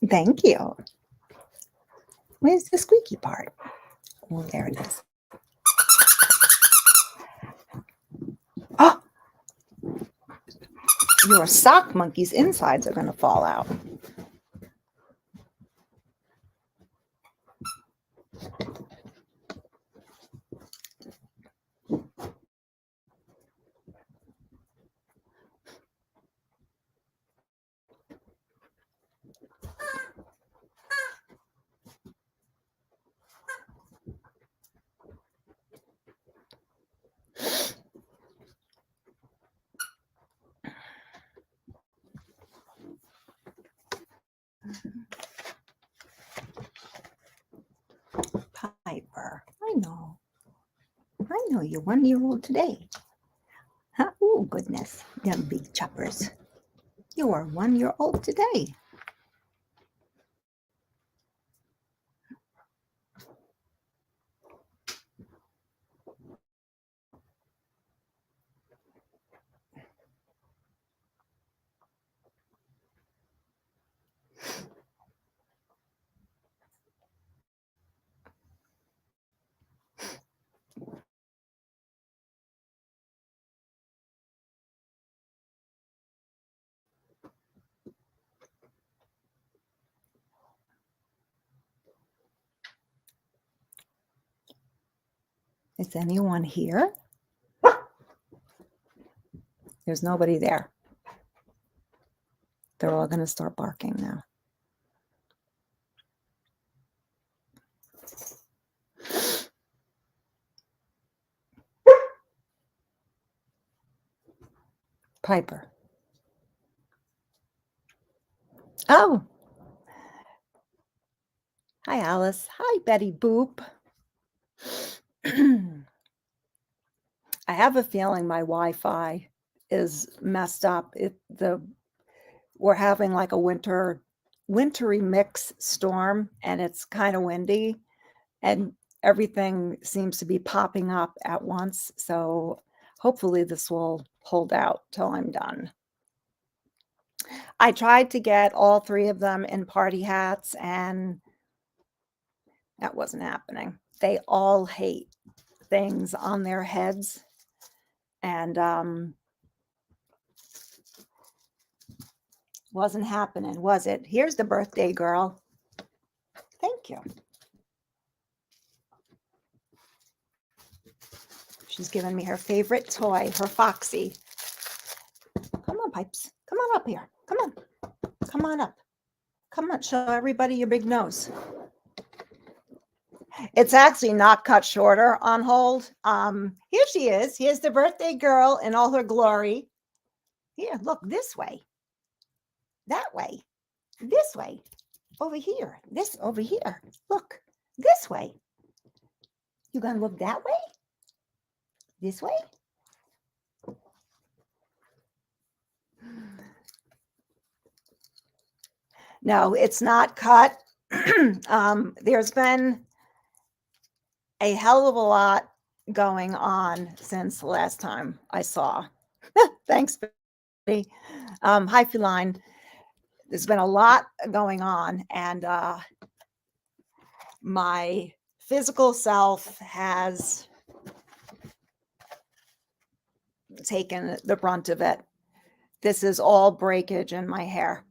Thank you. Where's the squeaky part? Oh, there it is. Oh, your sock monkey's insides are going to fall out. Piper, I know you're 1 year old today. Huh? Oh, goodness, them big choppers. You are 1 year old today. Is anyone here? There's nobody there. They're all going to start barking now. Piper. Oh. Hi, Alice. Hi, Betty Boop. I have a feeling my Wi-Fi is messed up. We're having like a wintry mix storm, and it's kind of windy, and everything seems to be popping up at once. So hopefully this will hold out till I'm done. I tried to get all 3 of them in party hats, and that wasn't happening. They all hate things on their heads. And wasn't happening, was it? Here's the birthday girl. Thank you. She's given me her favorite toy, her Foxy. Come on, Pipes. Come on up here. Come on. Come on up. Come on, show everybody your big nose. It's actually not cut shorter on hold. Here she is. Here's the birthday girl in all her glory. Here, look, this way. That way. This way. Over here. This over here. Look, this way. You gonna look that way? This way? No, it's not cut. There's been a hell of a lot going on since the last time I saw. Thanks, Betty. Hi, Feline. There's been a lot going on, and my physical self has taken the brunt of it. This is all breakage in my hair.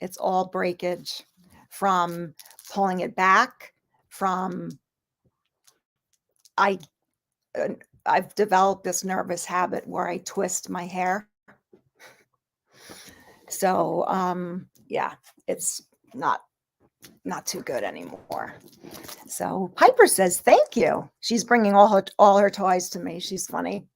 It's all breakage from pulling it back, from I've developed this nervous habit where I twist my hair. So yeah, it's not too good anymore. So Piper says thank you. She's bringing all her toys to me. She's funny.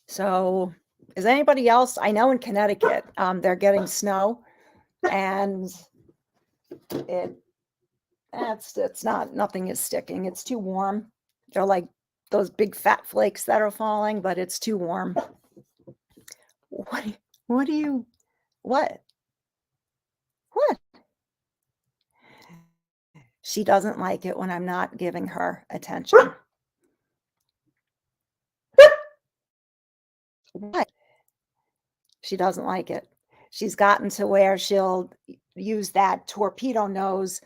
So is anybody else? I know in Connecticut, they're getting snow, and nothing is sticking. It's too warm. They're like those big fat flakes that are falling, but it's too warm. What? What do you? What? What? She doesn't like it when I'm not giving her attention. What? She doesn't like it. She's gotten to where she'll use that torpedo nose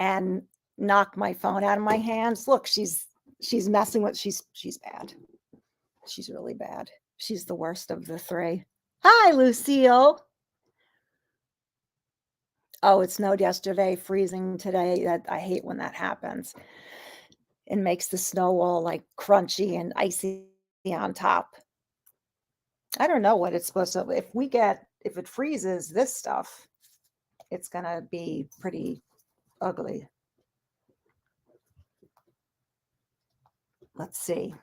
and knock my phone out of my hands. Look, she's messing with she's bad. She's really bad. She's the worst of the three. Hi, Lucille. Oh, it snowed yesterday, freezing today. That I hate when that happens. It makes the snow all like crunchy and icy on top. I don't know what it's supposed to. If it freezes this stuff, it's gonna be pretty ugly. Let's see.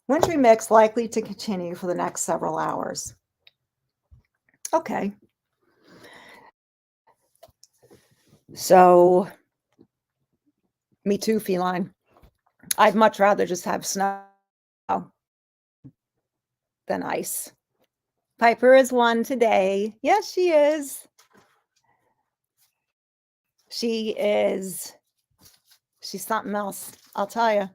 Wintry mix likely to continue for the next several hours. Okay. So, me too, feline. I'd much rather just have snow than ice. Piper is one today. Yes, she is. She is. She's something else. I'll tell you.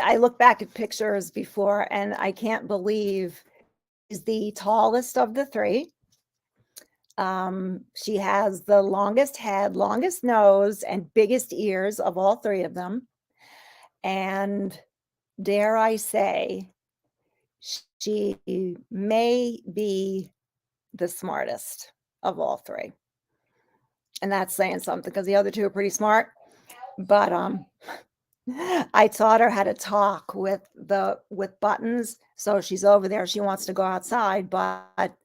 I look back at pictures before and I can't believe is the tallest of the three. She has the longest head, longest nose, and biggest ears of all three of them. And dare I say, she may be the smartest of all three. And that's saying something because the other two are pretty smart. But I taught her how to talk with buttons. So she's over there. She wants to go outside, but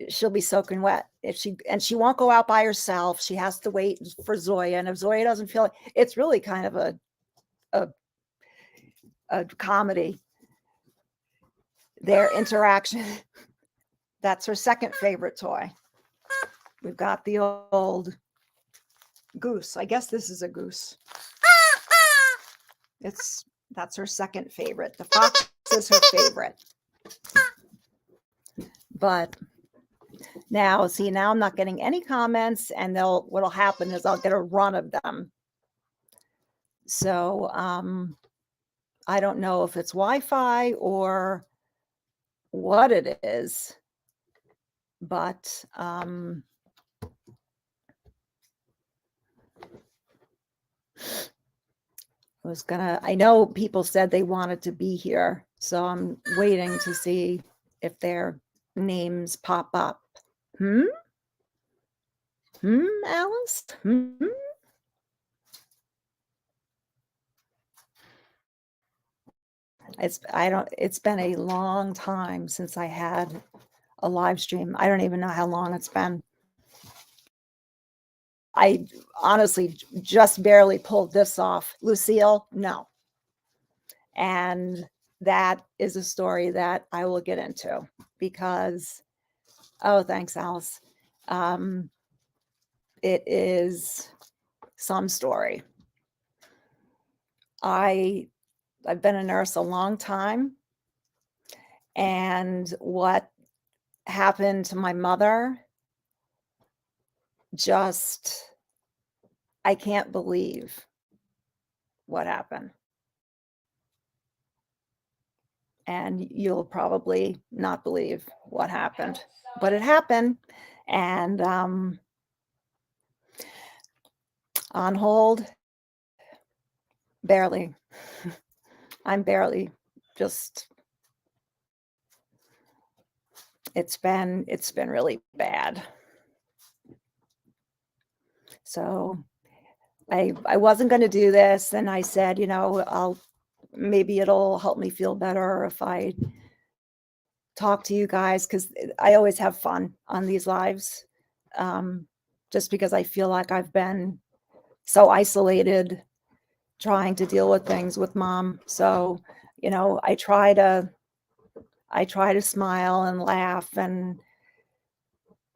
she'll be soaking wet if she won't go out by herself. She has to wait for Zoya. And if Zoya doesn't feel it, it's really kind of a comedy. Their interaction. That's her second favorite toy. We've got the old goose. I guess this is a goose. That's her second favorite. The fox is her favorite. But now I'm not getting any comments, and what'll happen is I'll get a run of them. So I don't know if it's Wi-Fi or what it is, but I know people said they wanted to be here, so I'm waiting to see if their names pop up. Alice? It's been a long time since I had a live stream. I don't even know how long it's been. I honestly just barely pulled this off. Lucille, no. And that is a story that I will get into because, oh, thanks, Alice. It is some story. I've been a nurse a long time, and what happened to my mother, I can't believe what happened. And you'll probably not believe what happened, but it happened. And on hold, barely. I'm barely just. It's been really bad. So I wasn't going to do this, and I said, maybe it'll help me feel better if I talk to you guys, because I always have fun on these lives, just because I feel like I've been so isolated trying to deal with things with mom. So, I try to smile and laugh and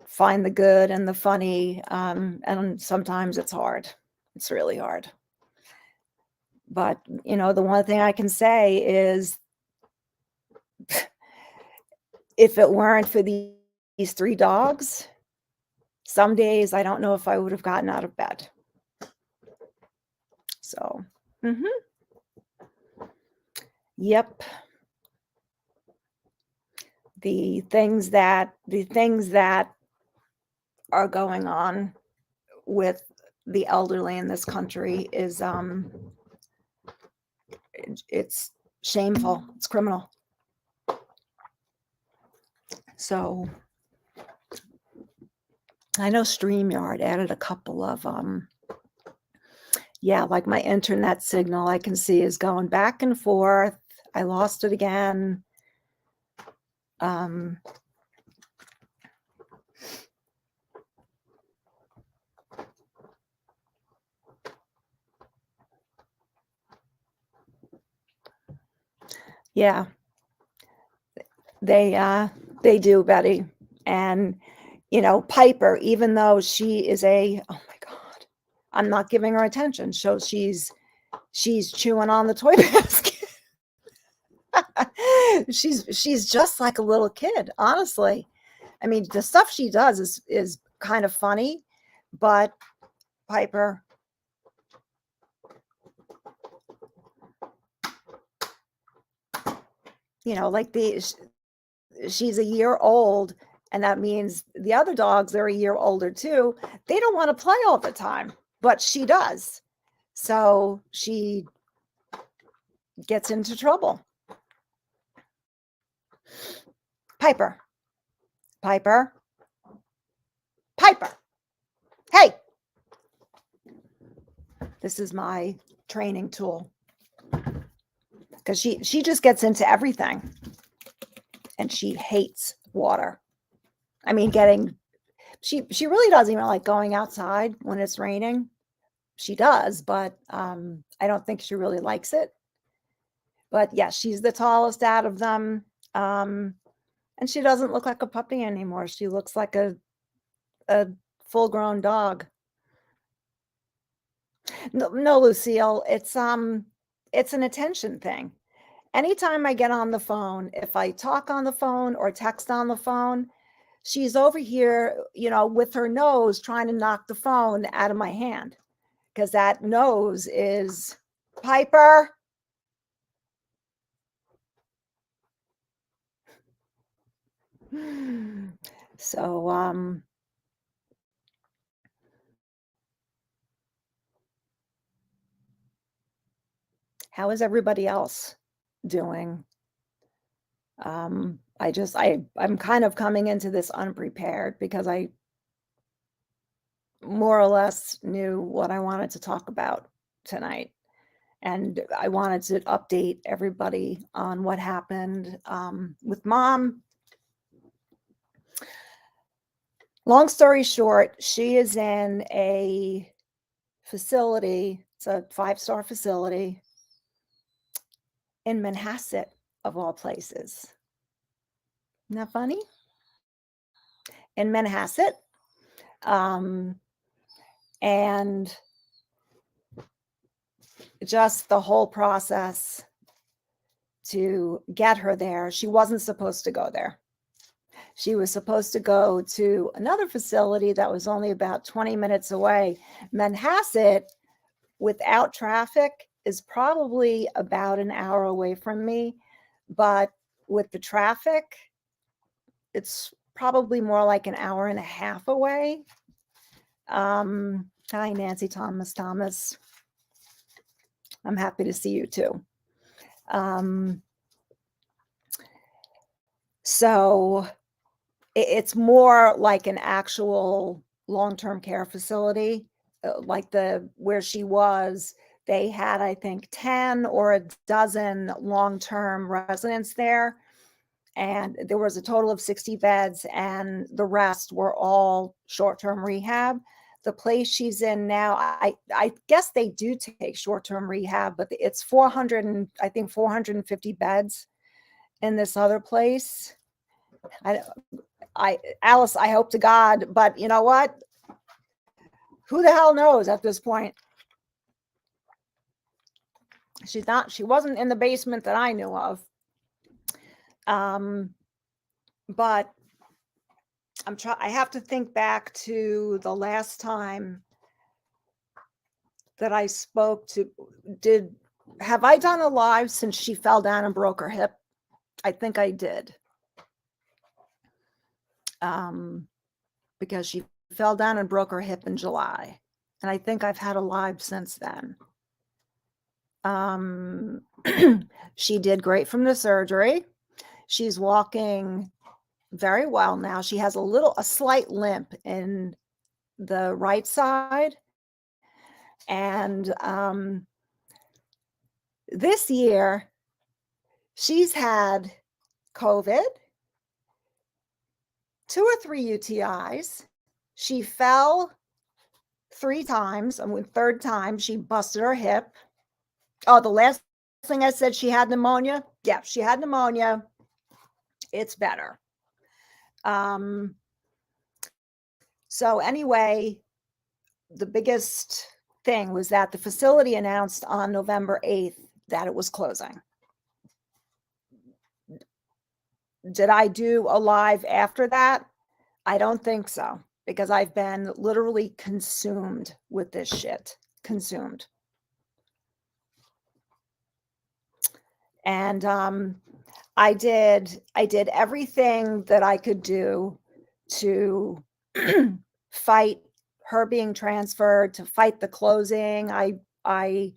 find the good and the funny. And sometimes it's hard. It's really hard. But, the one thing I can say is if it weren't for these 3 dogs, some days I don't know if I would have gotten out of bed. So, mhm, yep. The things that are going on with the elderly in this country is, it's shameful. It's criminal. So, I know StreamYard added a couple of, yeah, like my internet signal I can see is going back and forth. I lost it again. Um, yeah, they do, Betty. And, Piper, even though she is oh my God, I'm not giving her attention. So she's chewing on the toy basket. She's just like a little kid, honestly. I mean, the stuff she does is kind of funny, but Piper, like she's a year old, and that means the other dogs are a year older too. They don't want to play all the time, but she does. So she gets into trouble. Piper, Piper, Piper. Hey, this is my training tool because she just gets into everything, and she hates water. I mean, she really doesn't even like going outside when it's raining. She does, but I don't think she really likes it. But yeah, she's the tallest out of them. Um, and she doesn't look like a puppy anymore. She looks like a full-grown dog. No, no, Lucille, it's an attention thing. Anytime I get on the phone, if I talk on the phone or text on the phone, she's over here, with her nose trying to knock the phone out of my hand because that nose is Piper. So, how is everybody else doing? I'm kind of coming into this unprepared because I more or less knew what I wanted to talk about tonight. And I wanted to update everybody on what happened with Mom. Long story short, she is in a facility. It's a 5-star facility in Manhasset, of all places. Isn't that funny? In Manhasset. And just the whole process to get her there, she wasn't supposed to go there. She was supposed to go to another facility that was only about 20 minutes away. Manhasset, without traffic, is probably about an hour away from me, but with the traffic, it's probably more like an hour and a half away. Hi, Nancy Thomas. I'm happy to see you too. So it's more like an actual long-term care facility, like where she was. They had, I think, 10 or a dozen long-term residents there, and there was a total of 60 beds, and the rest were all short-term rehab. The place she's in now, I guess they do take short-term rehab, but it's 450 beds in this other place. Alice, I hope to God, but you know what? Who the hell knows at this point? She wasn't in the basement that I knew of. But I have to think back to the last time that I spoke to, have I done a live since she fell down and broke her hip? I think I did. Because she fell down and broke her hip in July. And I think I've had a live since then. She did great from the surgery. She's walking very well now. She has a slight limp in the right side. And this year, she's had COVID, 2 or 3 UTIs. She fell 3 times, and the third time she busted her hip. Oh, the last thing I said, she had pneumonia. Yeah, she had pneumonia. It's better. So anyway, the biggest thing was that the facility announced on November 8th that it was closing. Did I do a live after that? I don't think so, because I've been literally consumed with this shit. Consumed. And I did everything that I could do to fight her being transferred, to fight the closing. I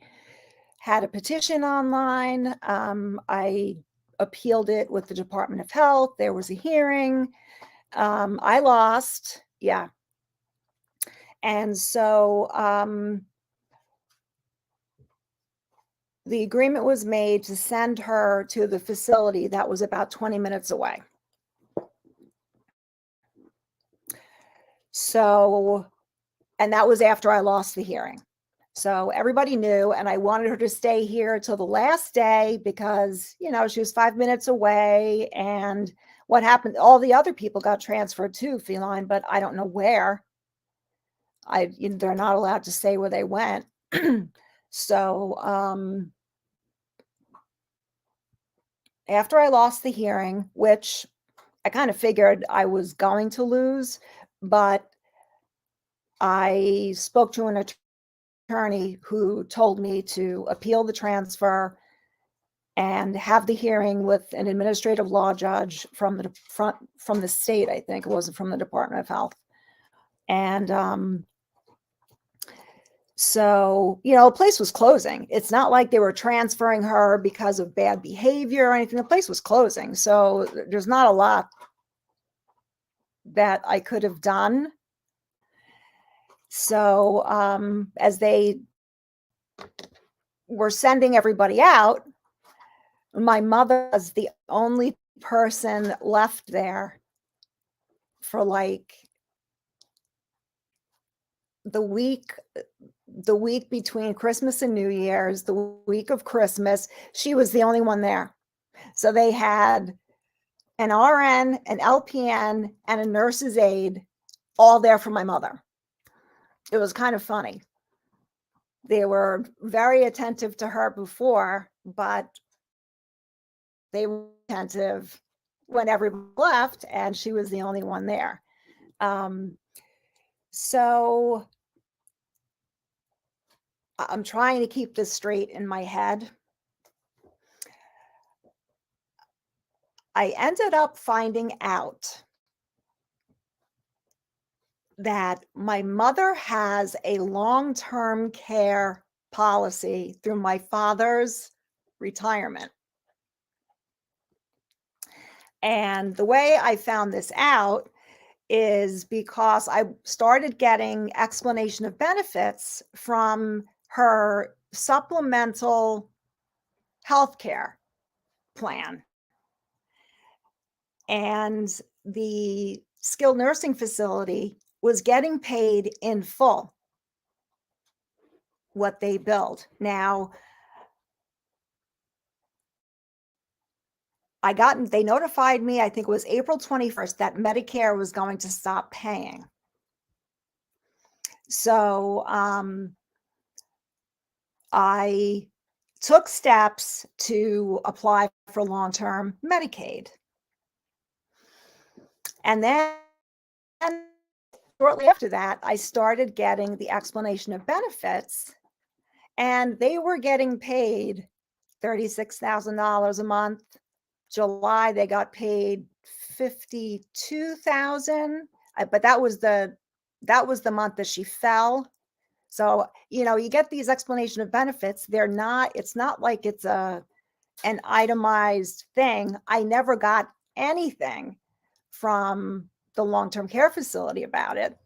had a petition online. I appealed it with the Department of Health. There was a hearing. I lost. Yeah. And so the agreement was made to send her to the facility that was about 20 minutes away. So, and that was after I lost the hearing. So everybody knew, and I wanted her to stay here till the last day because, you know, she was 5 minutes away. And what happened, all the other people got transferred to Feline, but I don't know where. They're not allowed to say where they went. So after I lost the hearing, which I kind of figured I was going to lose, but I spoke to an attorney who told me to appeal the transfer and have the hearing with an administrative law judge from the state. I think it wasn't from the Department of Health. And so, you know, the place was closing. It's not like they were transferring her because of bad behavior or anything. The place was closing. So there's not a lot that I could have done. So as they were sending everybody out, my mother was the only person left there for like the week between Christmas and New Year's, the week of Christmas. She was the only one there. So they had an RN, an LPN, and a nurse's aide all there for my mother. It was kind of funny. They were very attentive to her before, but they were attentive when everybody left, and she was the only one there. So I'm trying to keep this straight in my head. I ended up finding out that my mother has a long-term care policy through my father's retirement. And the way I found this out is because I started getting explanation of benefits from her supplemental health care plan. And the skilled nursing facility was getting paid in full what they billed. Now, they notified me, I think it was April 21st, that Medicare was going to stop paying. So I took steps to apply for long-term Medicaid. And then shortly after that, I started getting the explanation of benefits, and they were getting paid $36,000 a month. July, they got paid $52,000, but that was the month that she fell. So, you get these explanation of benefits. It's not like it's an itemized thing. I never got anything from the long-term care facility about it.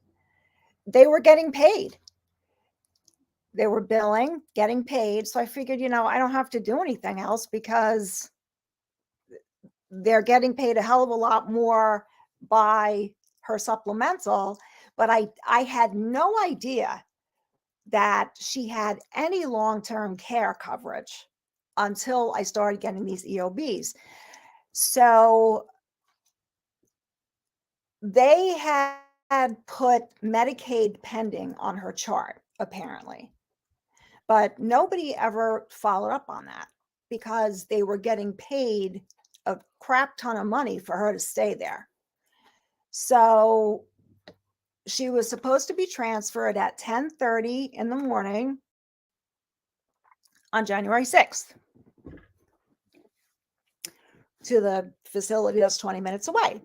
They were getting paid. They were billing, getting paid. So I figured, I don't have to do anything else because they're getting paid a hell of a lot more by her supplemental. But I had no idea that she had any long-term care coverage until I started getting these EOBs. So they had put Medicaid pending on her chart, apparently, but nobody ever followed up on that because they were getting paid a crap ton of money for her to stay there. So she was supposed to be transferred at 10:30 in the morning on January 6th to the facility that's 20 minutes away.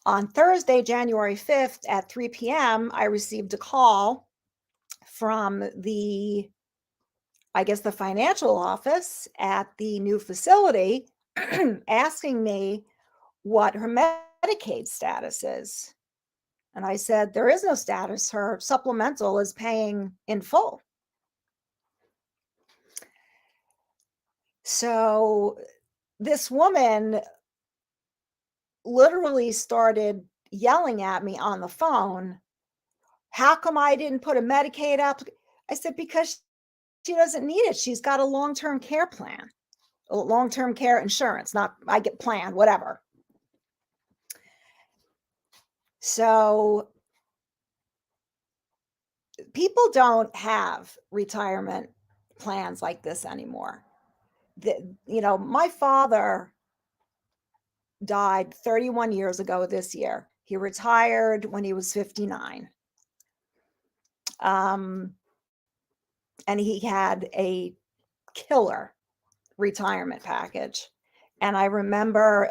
On Thursday, January 5th at 3 p.m., I received a call from the financial office at the new facility asking me what her Medicaid status is. And I said, there is no status. Her supplemental is paying in full. So this woman literally started yelling at me on the phone. How come I didn't put a Medicaid application? I said, because she doesn't need it. She's got a long-term care plan, a long-term care insurance, not I get plan, whatever. So people don't have retirement plans like this anymore. My father died 31 years ago this year. He retired when he was 59. And he had a killer retirement package. And I remember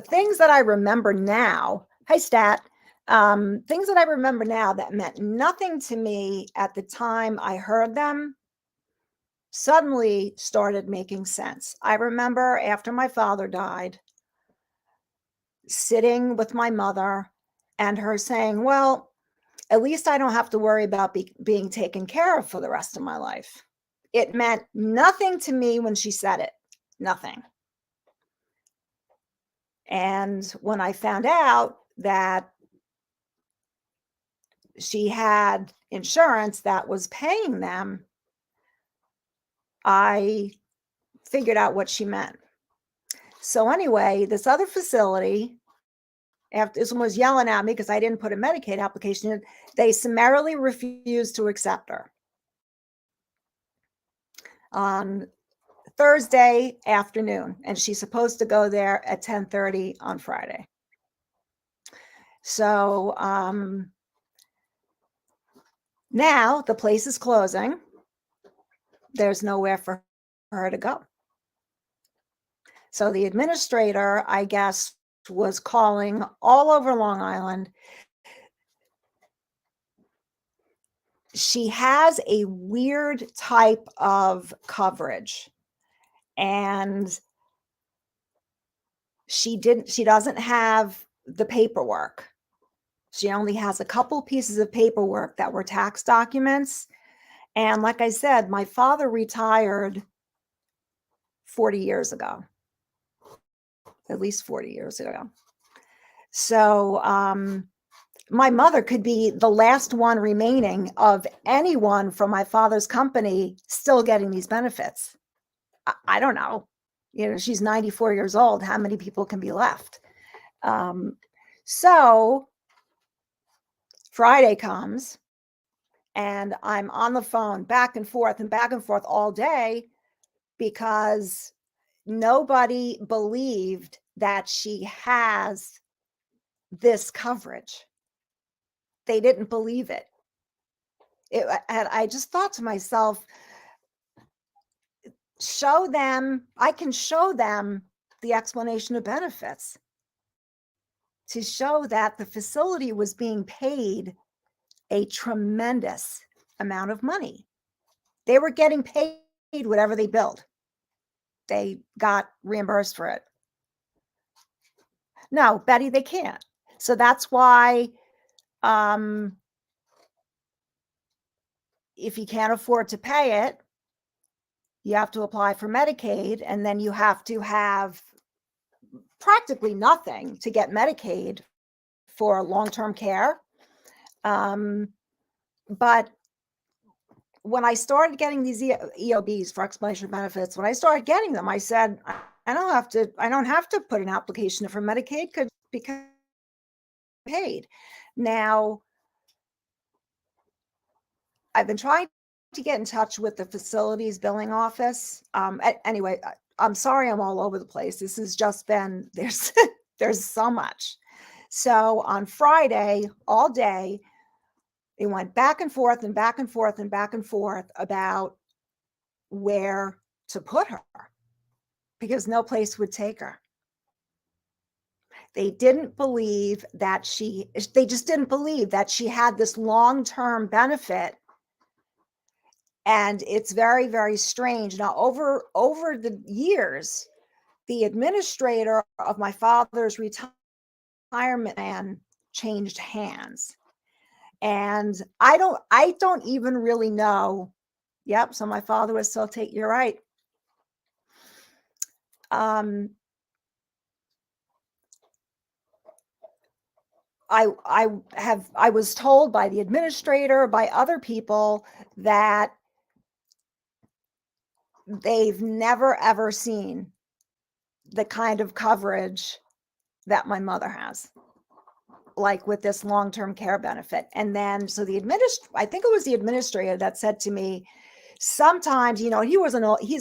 things that I remember now. Hi, Stat. Things that I remember now that meant nothing to me at the time I heard them suddenly started making sense. I remember after my father died, sitting with my mother and her saying, well, at least I don't have to worry about being taken care of for the rest of my life. It meant nothing to me when she said it, nothing. And when I found out that she had insurance that was paying them, I figured out what she meant. So anyway, this other facility, after this one was yelling at me because I didn't put a Medicaid application in, they summarily refused to accept her. On Thursday afternoon, and she's supposed to go there at 10:30 on Friday. So now the place is closing. There's nowhere for her to go. So the administrator, I guess, was calling all over Long Island. She has a weird type of coverage, and she doesn't have the paperwork. She only has a couple pieces of paperwork that were tax documents. And like I said, my father retired 40 years ago, at least 40 years ago. So my mother could be the last one remaining of anyone from my father's company still getting these benefits. I don't know. She's 94 years old. How many people can be left? So Friday comes And I'm on the phone back and forth all day because nobody believed that she has this coverage. They didn't believe it. And I just thought to myself, I can show them the explanation of benefits to show that the facility was being paid a tremendous amount of money. They were getting paid whatever they billed. They got reimbursed for it. No, Betty, they can't. So that's why if you can't afford to pay it, you have to apply for Medicaid, and then you have to have practically nothing to get Medicaid for long-term care. But when I started getting these EOBs for explanation of benefits, when I started getting them, I said, I don't have to put an application for Medicaid because paid. Now, I've been trying to get in touch with the facilities billing office. Anyway, I'm sorry I'm all over the place. This has just been, there's so much. So on Friday, all day, they went back and forth and back and forth and back and forth about where to put her because no place would take her. They didn't believe that they just didn't believe that she had this long-term benefit. And it's very, very strange. Now, over the years, the administrator of my father's retirement plan changed hands. And I don't even really know. Yep. So my father was still you're right. I was told by the administrator, by other people, that they've never ever seen the kind of coverage that my mother has, like with this long-term care benefit. And then, so I think it was the administrator that said to me, sometimes, he's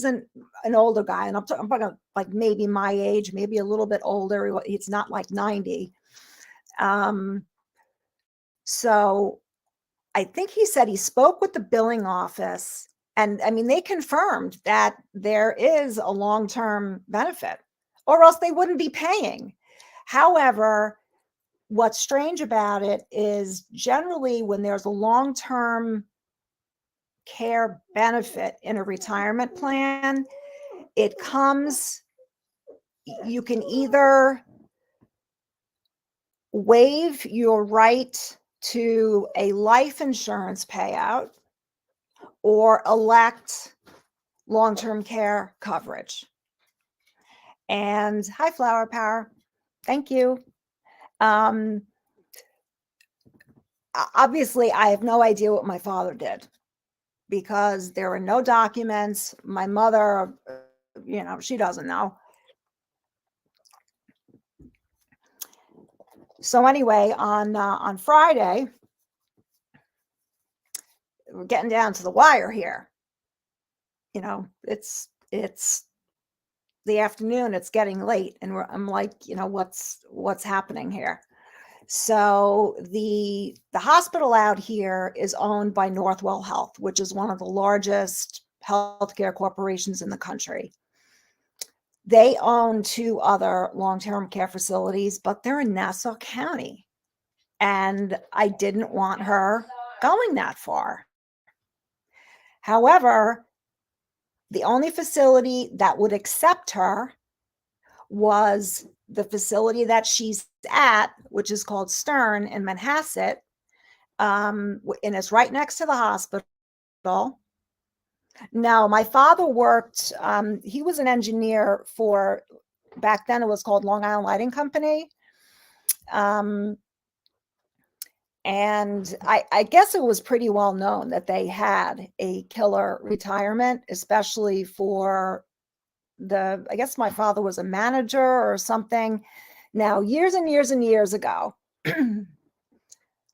an older guy, and I'm talking like maybe my age, maybe a little bit older. It's not like 90. So I think he said he spoke with the billing office, and I mean, they confirmed that there is a long-term benefit, or else they wouldn't be paying. However, what's strange about it is generally when there's a long-term care benefit in a retirement plan, you can either waive your right to a life insurance payout or elect long-term care coverage. And hi, Flower Power. Thank you. Obviously, I have no idea what my father did because there were no documents. My mother, she doesn't know. So anyway, on Friday, we're getting down to the wire here. It's the afternoon. It's getting late, and I'm like, what's happening here? So the hospital out here is owned by Northwell Health, which is one of the largest healthcare corporations in the country. They own 2 other long-term care facilities, but they're in Nassau County. And I didn't want her going that far. However, the only facility that would accept her was the facility that she's at, which is called Stern in Manhasset. And it's right next to the hospital. Now, my father worked, he was an engineer for, back then it was called Long Island Lighting Company. And I guess it was pretty well known that they had a killer retirement, especially for I guess my father was a manager or something. Now, years and years and years ago,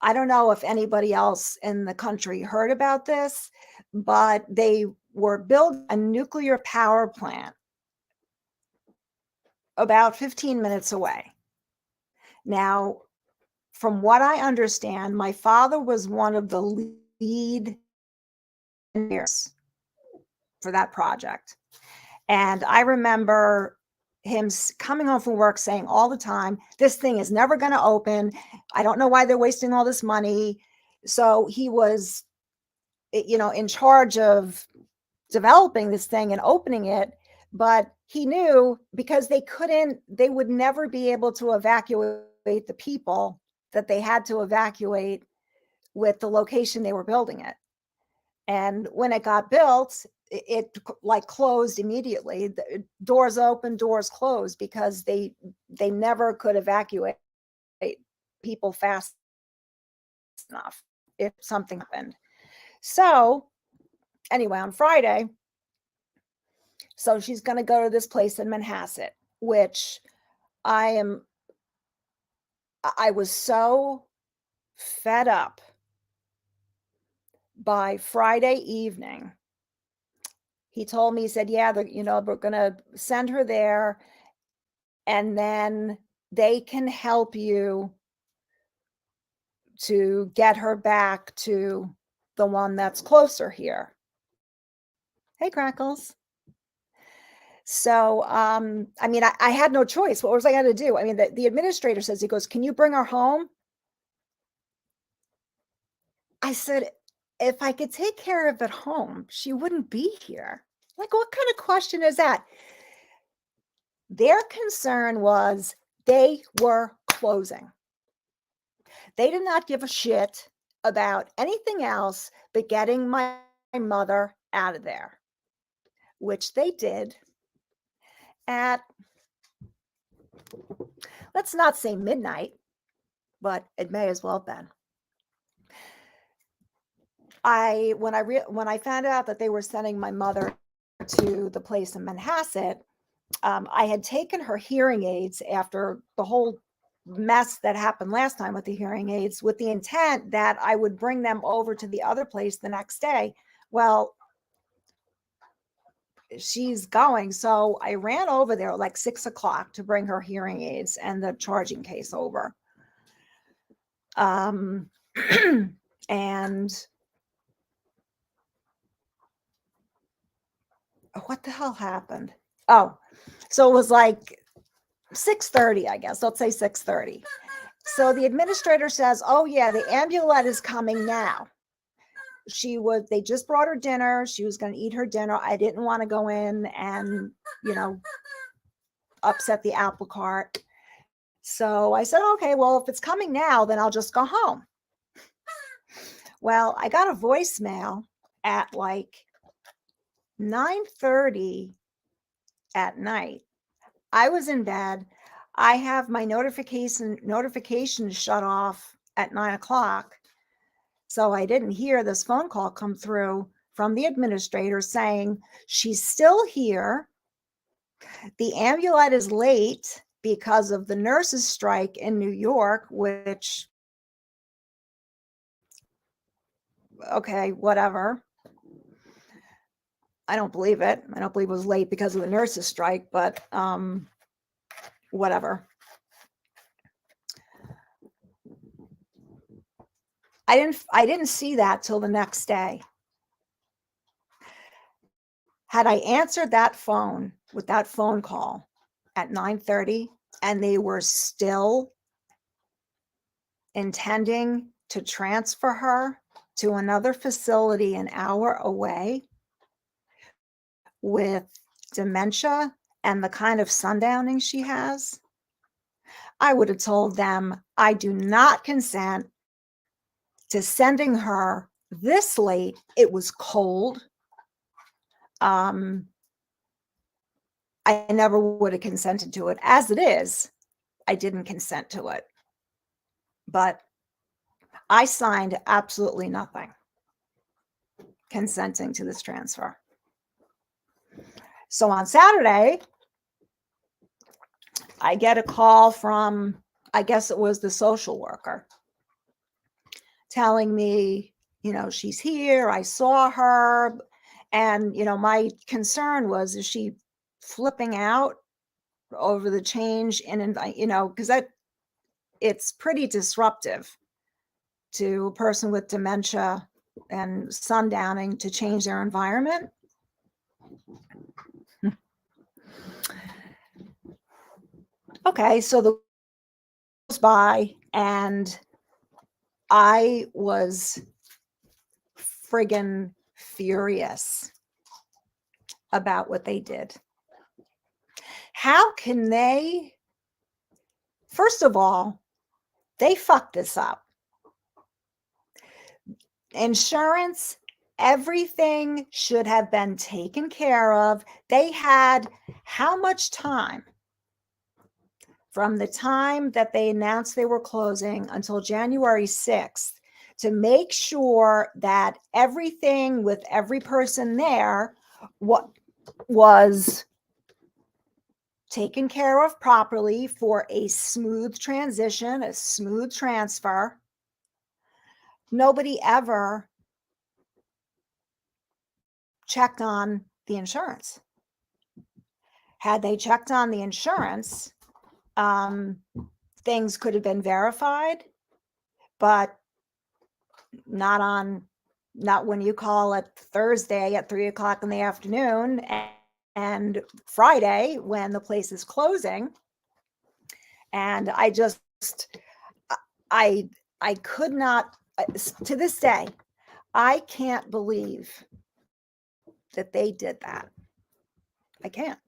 I don't know if anybody else in the country heard about this, but they were building a nuclear power plant about 15 minutes away. Now, from what I understand, my father was one of the lead engineers for that project. And I remember him coming home from work saying all the time, this thing is never going to open. I don't know why they're wasting all this money. So he was, in charge of developing this thing and opening it. But he knew because they would never be able to evacuate the people that they had to evacuate with the location they were building it. And when it got built, it like closed immediately. The doors open, doors closed, because they never could evacuate people fast enough if something happened. So anyway, on Friday, so she's going to go to this place in Manhasset, which I was so fed up by Friday evening. He told me, he said, yeah, we're going to send her there, and then they can help you to get her back to the one that's closer here. Hey, Crackles. So, I mean, I had no choice. What was I going to do? I mean, the administrator says, he goes, can you bring her home? I said, if I could take care of it home, she wouldn't be here. Like, what kind of question is that? Their concern was they were closing. They did not give a shit about anything else but getting my mother out of there, which they did at, let's not say midnight, but it may as well have been. When I found out that they were sending my mother to the place in Manhasset, I had taken her hearing aids after the whole mess that happened last time with the hearing aids, with the intent that I would bring them over to the other place the next day. Well, she's going. So I ran over there like 6 o'clock to bring her hearing aids and the charging case over. And what the hell happened? Oh, so it was like 6:30, I guess. Let's say 6:30. So the administrator says, oh yeah, the ambulette is coming now. They just brought her dinner. She was going to eat her dinner. I didn't want to go in and, upset the apple cart. So I said, okay, well, if it's coming now, then I'll just go home. Well, I got a voicemail at like 9:30 at night. I was in bed. I have my notifications shut off at 9 o'clock. So I didn't hear this phone call come through from the administrator saying she's still here. The ambulette is late because of the nurses' strike in New York, which, okay, whatever. I don't believe it. I don't believe it was late because of the nurses' strike, but whatever. I didn't see that till the next day. Had I answered that phone with that phone call at 9:30 and they were still intending to transfer her to another facility an hour away with dementia and the kind of sundowning she has, I would have told them I do not consent to sending her this late. It was cold. I never would have consented to it. As it is, I didn't consent to it. But I signed absolutely nothing consenting to this transfer. So on Saturday, I get a call from, I guess it was the social worker. telling me, she's here, I saw her. And, my concern was, is she flipping out over the change in invite, because it's pretty disruptive to a person with dementia and sundowning to change their environment. Okay, so the goes by, and I was friggin' furious about what they did. How can they? First of all, they fucked this up. Insurance, everything should have been taken care of. They had how much time from the time that they announced they were closing until January 6th to make sure that everything with every person there was taken care of properly for a smooth transition, a smooth transfer. Nobody ever checked on the insurance. Had they checked on the insurance, things could have been verified, but not when you call it Thursday at 3:00 in the afternoon and Friday when the place is closing. And I could not, to this day, I can't believe that they did that. I can't.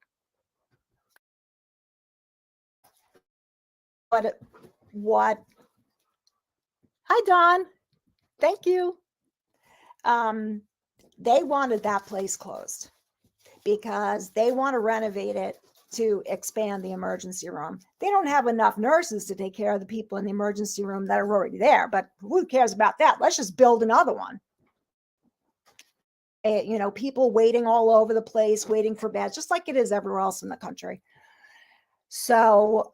What? Hi, Don. Thank you. They wanted that place closed because they want to renovate it to expand the emergency room. They don't have enough nurses to take care of the people in the emergency room that are already there, but who cares about that? Let's just build another one. People waiting all over the place, waiting for beds, just like it is everywhere else in the country. So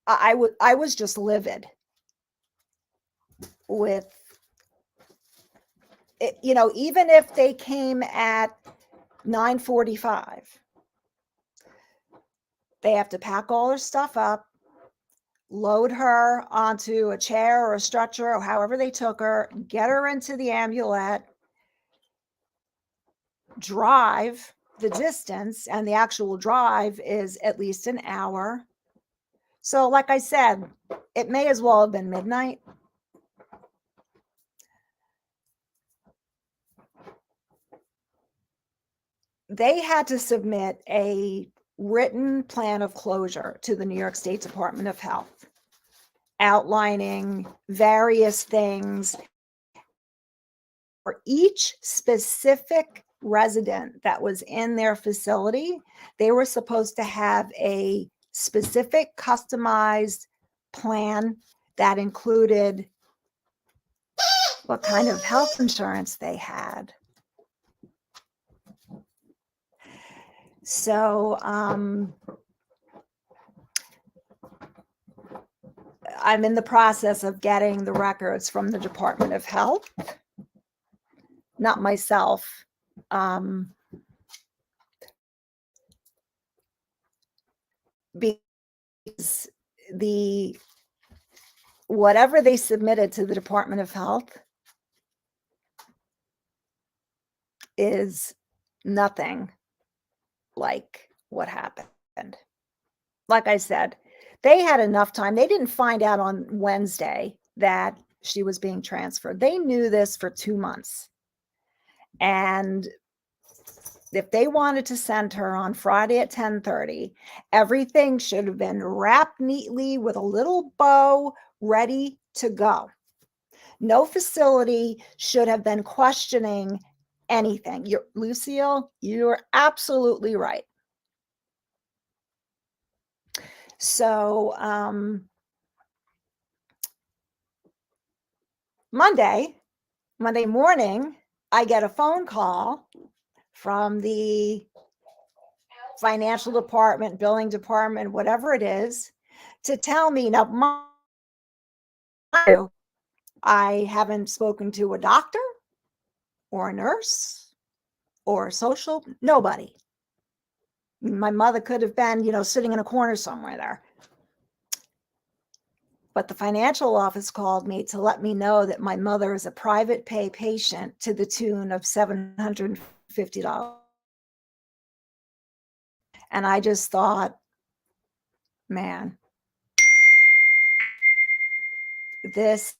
I was just livid with it, even if they came at 9:45, they have to pack all her stuff up, load her onto a chair or a stretcher or however they took her, get her into the ambulance, drive the distance, and the actual drive is at least an hour. So like I said, it may as well have been midnight. They had to submit a written plan of closure to the New York State Department of Health, outlining various things for each specific resident that was in their facility. They were supposed to have a specific customized plan that included what kind of health insurance they had. So I'm in the process of getting the records from the Department of Health, not myself. Because whatever they submitted to the Department of Health is nothing like what happened. Like I said, they had enough time. They didn't find out on Wednesday that she was being transferred. They knew this for 2 months. And if they wanted to send her on Friday at 10:30, everything should have been wrapped neatly with a little bow, ready to go. No facility should have been questioning anything. Lucille, you're absolutely right. So Monday morning, I get a phone call from the financial department, billing department, whatever it is, to tell me, now, I haven't spoken to a doctor or a nurse or a social, nobody. My mother could have been, sitting in a corner somewhere there. But the financial office called me to let me know that my mother is a private pay patient to the tune of $750. And I just thought, man, this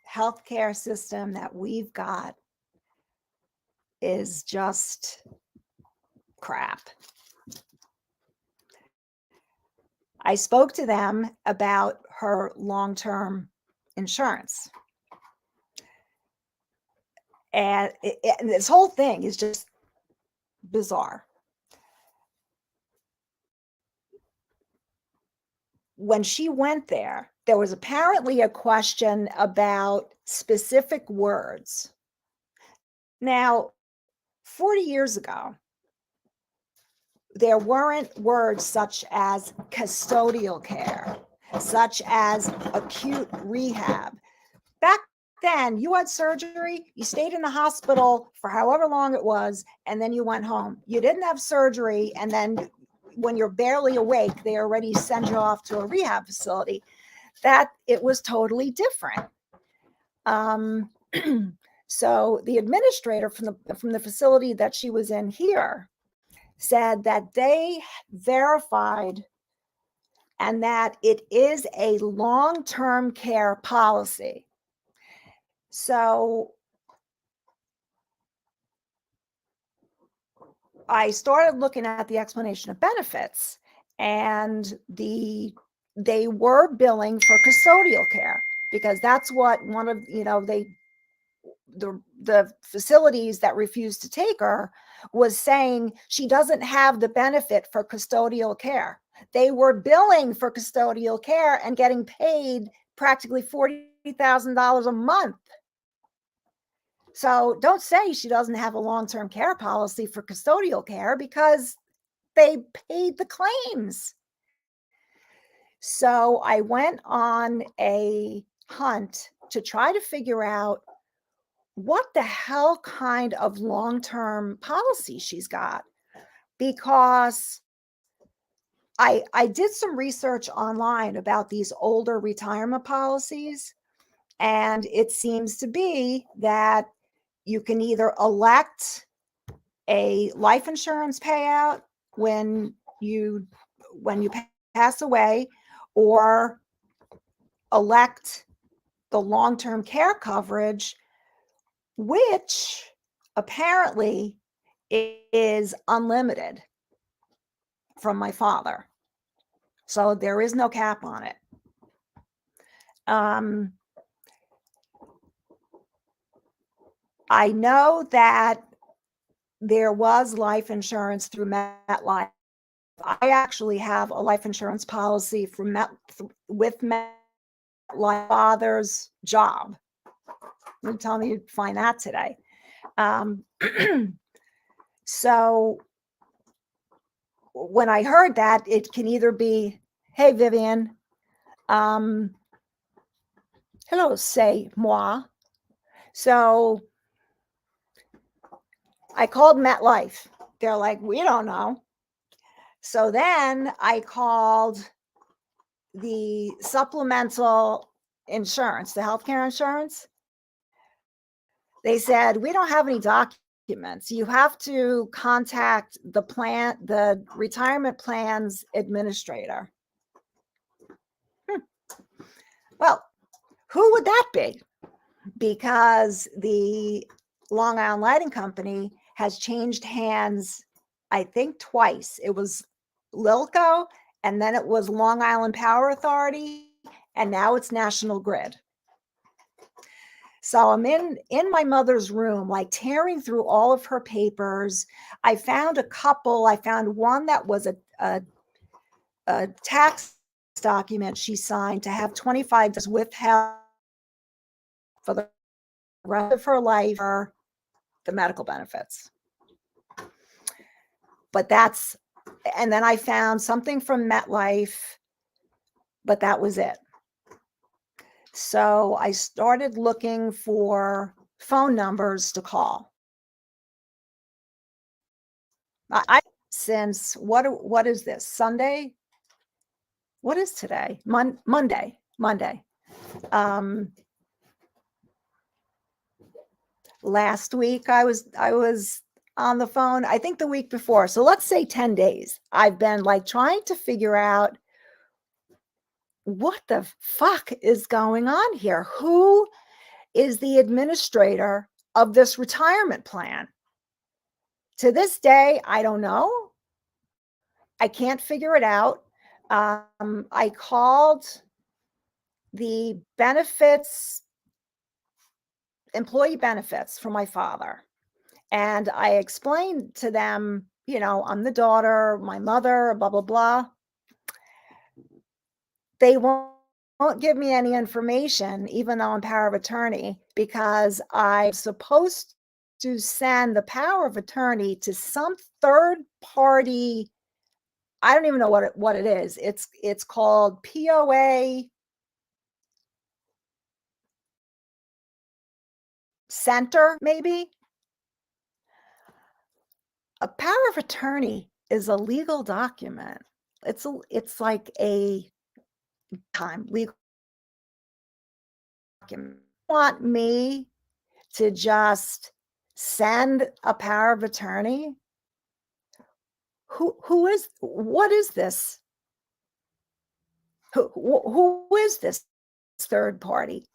healthcare system that we've got is just crap. I spoke to them about her long-term insurance. And this whole thing is just bizarre. When she went there was apparently a question about specific words. Now, 40 years ago, there weren't words such as custodial care, such as acute rehab. Back then, you had surgery, you stayed in the hospital for however long it was, and then you went home. You didn't have surgery, and then when you're barely awake, they already send you off to a rehab facility. That it was totally different. So the administrator from the facility that she was in here said that they verified and that it is a long-term care policy. So I started looking at the explanation of benefits, and they were billing for custodial care because that's what one of the facilities that refused to take her was saying she doesn't have the benefit for custodial care. They were billing for custodial care and getting paid practically $40,000 a month. So don't say she doesn't have a long-term care policy for custodial care because they paid the claims. So I went on a hunt to try to figure out what the hell kind of long-term policy she's got, because I did some research online about these older retirement policies, and it seems to be that you can either elect a life insurance payout when you pass away, or elect the long-term care coverage, which apparently is unlimited from my father. So there is no cap on it. I know that there was life insurance through MetLife. I actually have a life insurance policy with MetLife father's job. You tell me you'd find that today. So when I heard that, it can either be, hey, Vivian, hello, c'est moi. So I called MetLife. They're like, we don't know. So then I called the supplemental insurance, the healthcare insurance. They said, we don't have any documents. You have to contact the retirement plan's administrator. Well, who would that be? Because the Long Island Lighting Company has changed hands, I think twice. It was Lilco, and then it was Long Island Power Authority, and now it's National Grid. So I'm in my mother's room, like tearing through all of her papers. I found a couple. I found one that was a tax document she signed to have 25 days withheld for the rest of her life for the medical benefits. But and then I found something from MetLife, but that was it. So I started looking for phone numbers to call. I since what is this? Sunday? What is today? Monday. Monday. Um, last week I was on the phone, I think the week before. So let's say 10 days. I've been like trying to figure out what the fuck is going on here? Who is the administrator of this retirement plan? To this day, I don't know. I can't figure it out. I called the employee benefits for my father. And I explained to them, I'm the daughter, my mother, blah, blah, blah. They won't give me any information, even though I'm power of attorney, because I'm supposed to send the power of attorney to some third party. I don't even know what it is. It's called POA Center, maybe. A power of attorney is a legal document. It's like a legal document. Want me to just send a power of attorney? What is this? Who is this third party?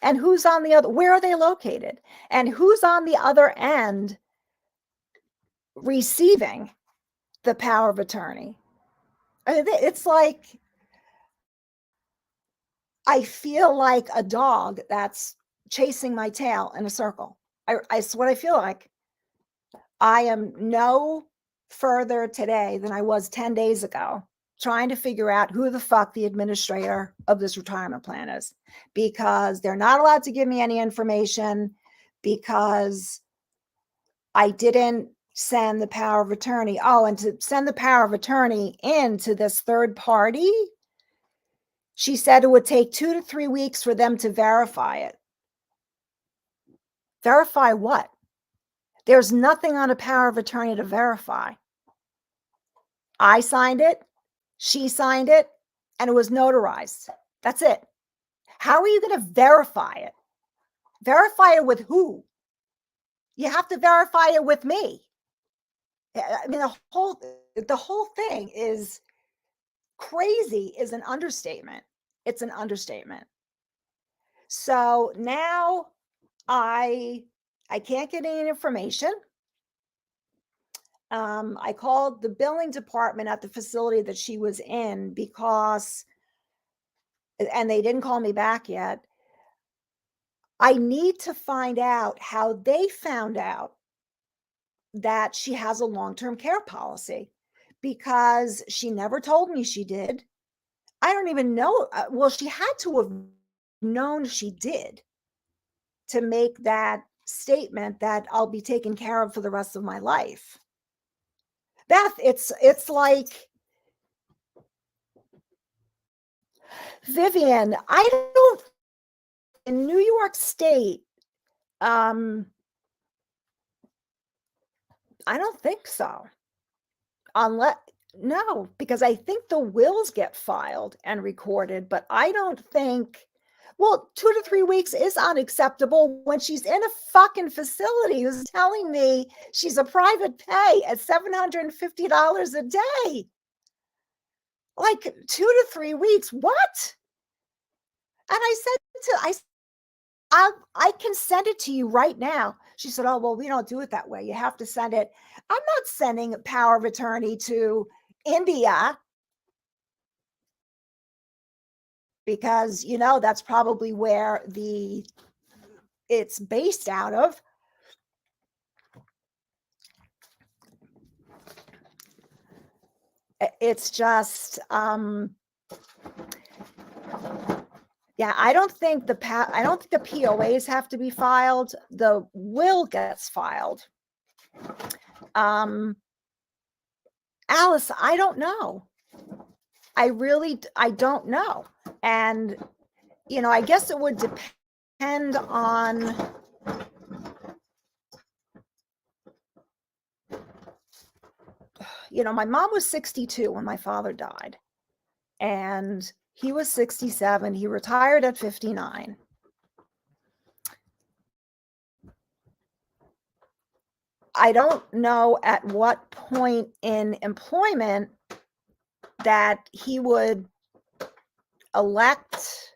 And who's on the other? Where are they located? And who's on the other end receiving the power of attorney? It's like I feel like a dog that's chasing my tail in a circle. It's what I feel like. I am no further today than I was 10 days ago, trying to figure out who the fuck the administrator of this retirement plan is, because they're not allowed to give me any information, because I didn't send the power of attorney. Oh, and to send the power of attorney into this third party, she said it would take 2 to 3 weeks for them to verify it. Verify what? There's nothing on a power of attorney to verify. I signed it, she signed it, and it was notarized. That's it. How are you going to verify it? Verify it with who? You have to verify it with me. I mean, the whole thing is crazy, is an understatement. It's an understatement. So now I can't get any information. I called the billing department at the facility that she was in and they didn't call me back yet. I need to find out how they found out that she has a long-term care policy, because she never told me she did. I don't even know. Well, she had to have known she did to make that statement that I'll be taken care of for the rest of my life. Beth, it's like, Vivian, I don't, in New York State, I don't think so. No, because I think the wills get filed and recorded, but I don't think, well, 2 to 3 weeks is unacceptable when she's in a fucking facility who's telling me she's a private pay at $750 a day. Like 2 to 3 weeks, what? And I can send it to you right now. She said, oh, well, we don't do it that way. You have to send it. I'm not sending a power of attorney to India, because, that's probably where it's based out of. It's just, yeah, I don't think the POAs have to be filed. The will gets filed. Alice, I don't know. I don't know. And I guess it would depend on, my mom was 62 when my father died, and he was 67. He retired at 59. I don't know at what point in employment that he would elect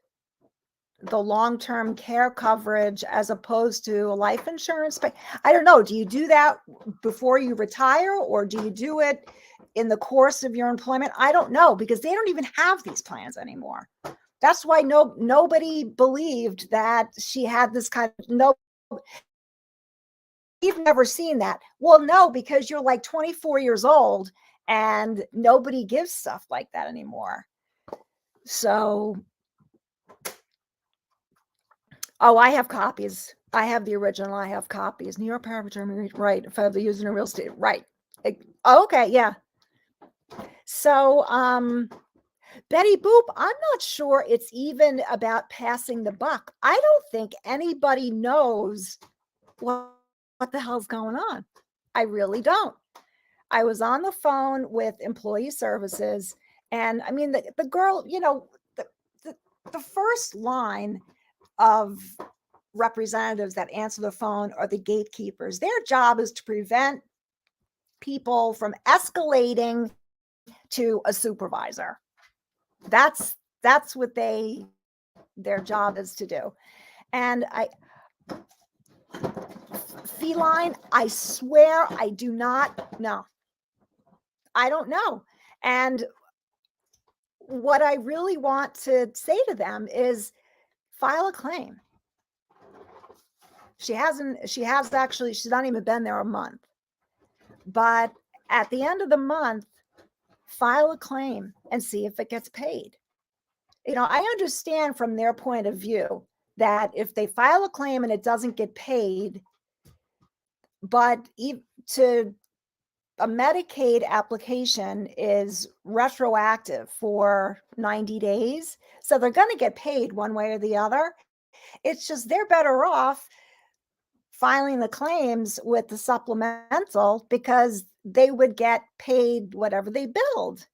the long-term care coverage as opposed to a life insurance. But I don't know. Do you do that before you retire, or do you do it in the course of your employment? I don't know, because they don't even have these plans anymore. That's why nobody believed that she had this kind of, no, you've never seen that. Well, no, because you're like 24 years old and nobody gives stuff like that anymore. So, oh, I have copies. I have the original. I have copies. New York Power of Germany, right? If I have the using in real estate, right? Okay, yeah. So, Betty Boop, I'm not sure it's even about passing the buck. I don't think anybody knows what the hell's going on. I really don't. I was on the phone with employee services, and I mean, the girl, the, the, the first line of representatives that answer the phone are the gatekeepers. Their job is to prevent people from escalating to a supervisor. That's what their job is to do. And feline, I swear I do not know. I don't know. And what I really want to say to them is file a claim. She's not even been there a month. But at the end of the month, file a claim and see if it gets paid. I understand from their point of view that if they file a claim and it doesn't get paid, but to a Medicaid application is retroactive for 90 days. So they're going to get paid one way or the other. It's just they're better off filing the claims with the supplemental because they would get paid whatever they billed.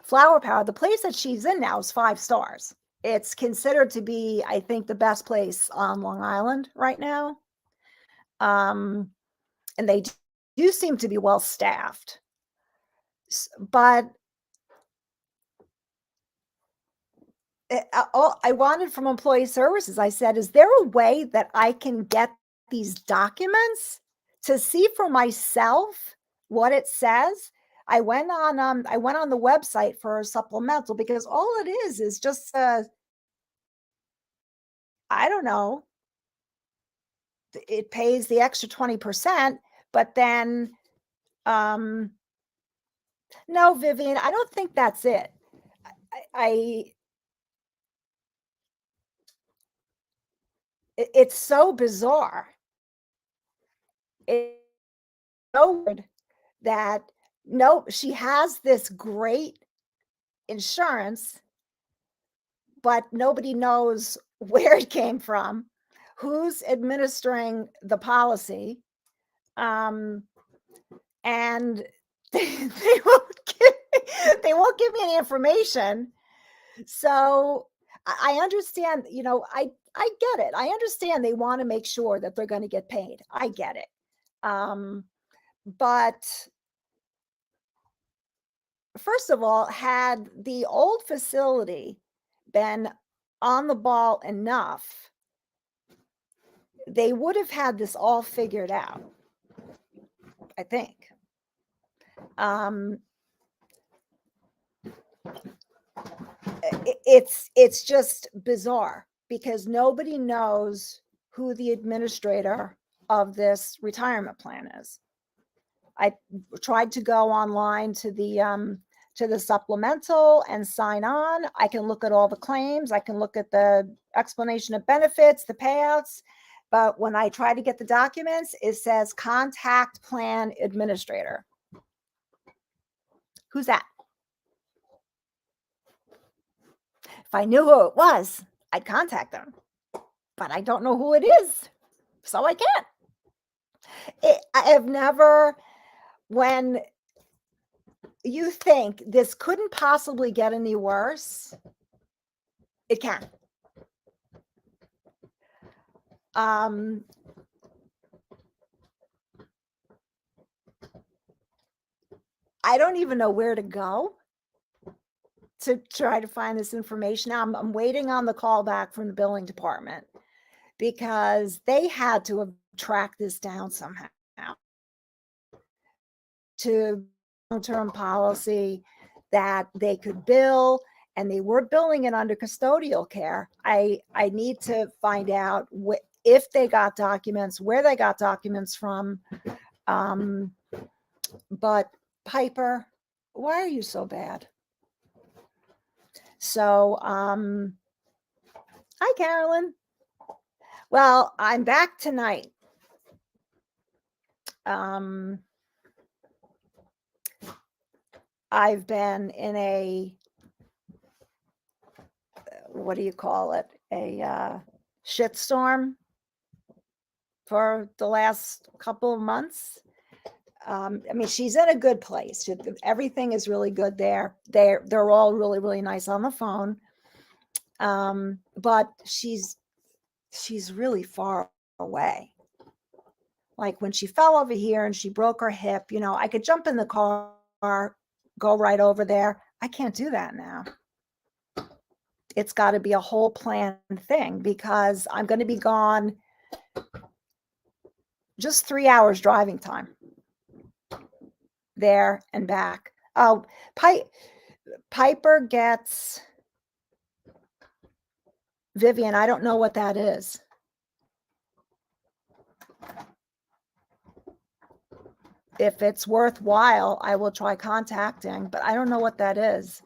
Flower Power, the place that she's in now, is 5 stars. It's considered to be, I think, the best place on Long Island right now. And they do seem to be well staffed. But all I wanted from employee services, I said, is there a way that I can get these documents to see for myself what it says? I went on the website for a supplemental, because all it is just I don't know, it pays the extra 20%, but then no, Vivian, I don't think that's it. It's so bizarre. It's so weird that no, she has this great insurance, but nobody knows where it came from, who's administering the policy, and they won't give me any information. So I understand, I get it. I understand they want to make sure that they're going to get paid. I get it. But first of all, had the old facility been on the ball enough, they would have had this all figured out, I think. It's just bizarre because nobody knows who the administrator of this retirement plan is. I tried to go online to the supplemental and sign on. I can look at all the claims. I can look at the explanation of benefits, the payouts. But when I try to get the documents, it says contact plan administrator. Who's that? If I knew who it was, I'd contact them, but I don't know who it is, so I can't. I have never, when you think this couldn't possibly get any worse, it can. Um, I don't even know where to go to try to find this information. I'm waiting on the call back from the billing department because they had to have tracked this down somehow to long-term policy that they could bill, and they were billing it under custodial care. I need to find out if they got documents, where they got documents from. But Piper, why are you so bad? So, hi, Carolyn. Well, I'm back tonight. I've been in a, what do you call it? A shitstorm for the last couple of months. I mean, she's in a good place. Everything is really good there. They're all really, really nice on the phone. But she's really far away. Like when she fell over here and she broke her hip, I could jump in the car, go right over there. I can't do that now. It's got to be a whole planned thing because I'm going to be gone just 3 hours driving time there and back. Oh, Piper gets Vivian. I don't know what that is. If it's worthwhile, I will try contacting, but I don't know what that is.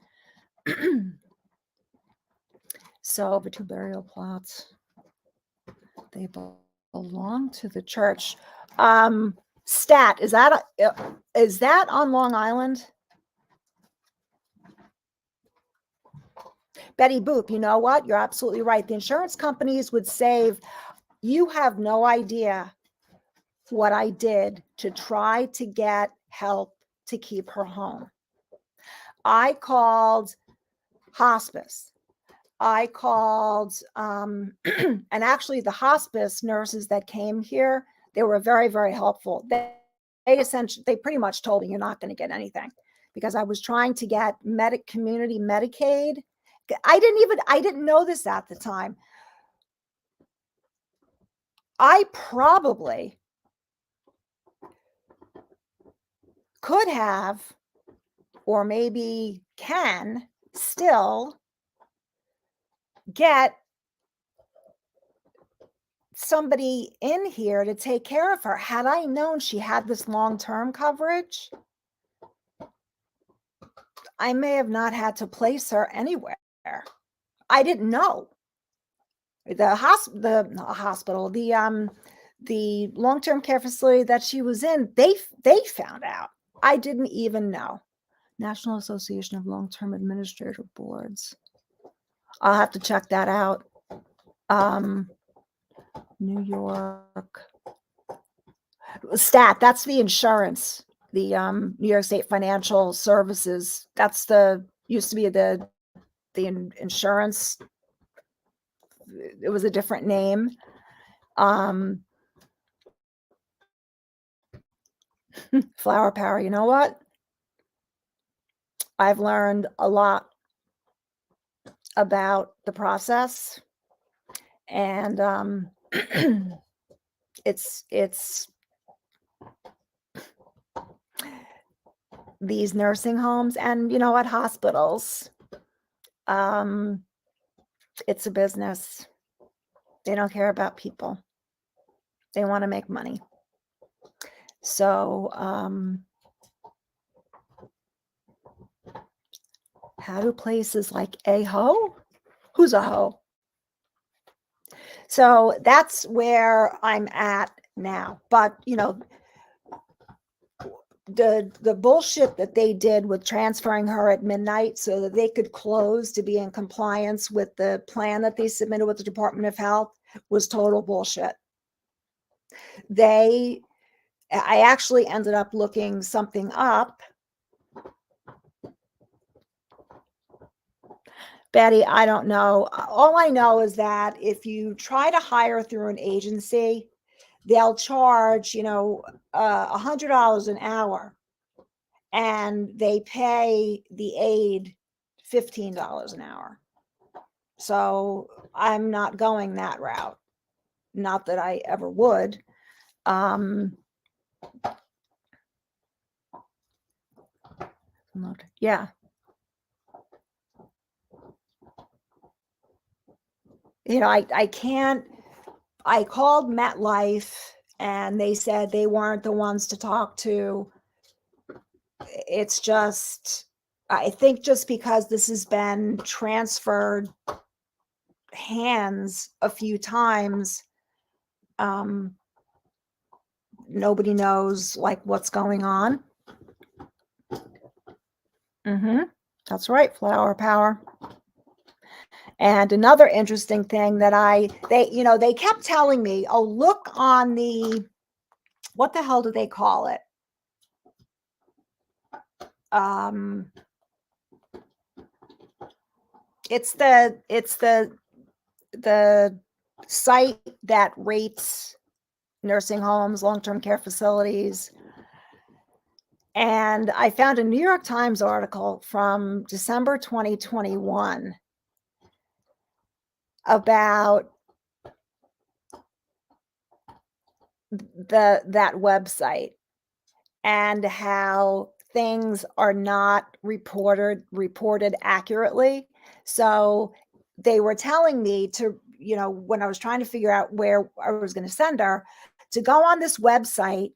So the 2 burial plots, they belong to the church. Stat, is that on Long Island? Betty Boop, you know what? You're absolutely right. The insurance companies would save. You have no idea what I did to try to get help to keep her home. I called hospice. I called, and actually the hospice nurses that came here, they were very, very helpful. They pretty much told me you're not going to get anything because I was trying to get community Medicaid. I didn't know this at the time. I probably could have, or maybe can still get somebody in here to take care of her. Had I known she had this long-term coverage, I may have not had to place her anywhere. I didn't know. The hospital, the long-term care facility that she was in, they found out. I didn't even know. National Association of Long-Term Administrator Boards. I'll have to check that out. New York. Stat, that's the insurance. The New York State Financial Services. That's used to be the insurance. It was a different name. Flower Power, you know what? I've learned a lot about the process, and it's these nursing homes and at hospitals, it's a business. They don't care about people. They want to make money. So how do places like a-ho? Who's a hoe? So that's where I'm at now. But the bullshit that they did with transferring her at midnight so that they could close to be in compliance with the plan that they submitted with the Department of Health was total bullshit. I actually ended up looking something up. Betty, I don't know. All I know is that if you try to hire through an agency, they'll charge, $100 an hour, and they pay the aide $15 an hour. So I'm not going that route. Not that I ever would. Yeah. I can't. I called MetLife and they said they weren't the ones to talk to. It's just, I think just because this has been transferred hands a few times, nobody knows like what's going on. That's right, flower power. And another interesting thing that they kept telling me, oh, look on the, what the hell do they call it? It's the site that rates nursing homes, long-term care facilities. And I found a New York Times article from December 2021 about that website and how things are not reported accurately. So they were telling me to, when I was trying to figure out where I was going to send her, to go on this website.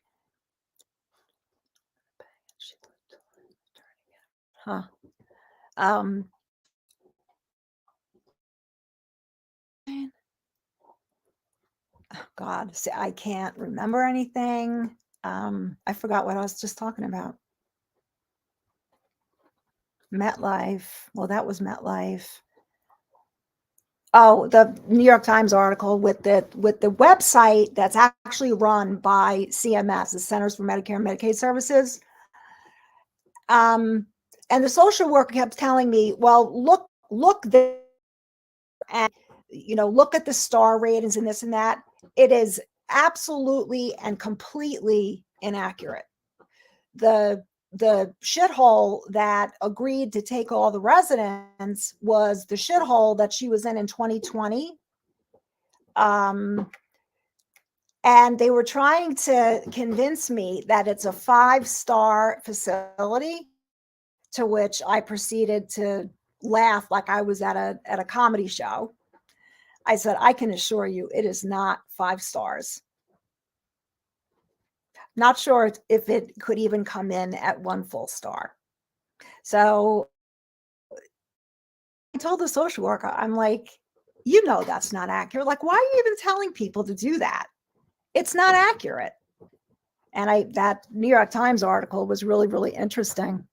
God, see, I can't remember anything. I forgot what I was just talking about. MetLife. Well, that was MetLife. Oh, the New York Times article with the website that's actually run by CMS, the Centers for Medicare and Medicaid Services. And the social worker kept telling me, well, look there, and look at the star ratings and this and that. It is absolutely and completely inaccurate. The shithole that agreed to take all the residents was the shithole that she was in 2020. And they were trying to convince me that it's a 5-star facility, to which I proceeded to laugh like I was at a comedy show. I said, I can assure you it is not 5 stars. Not sure if it could even come in at 1 full star. So I told the social worker, I'm like, that's not accurate. Like, why are you even telling people to do that? It's not accurate. And that New York Times article was really, really interesting.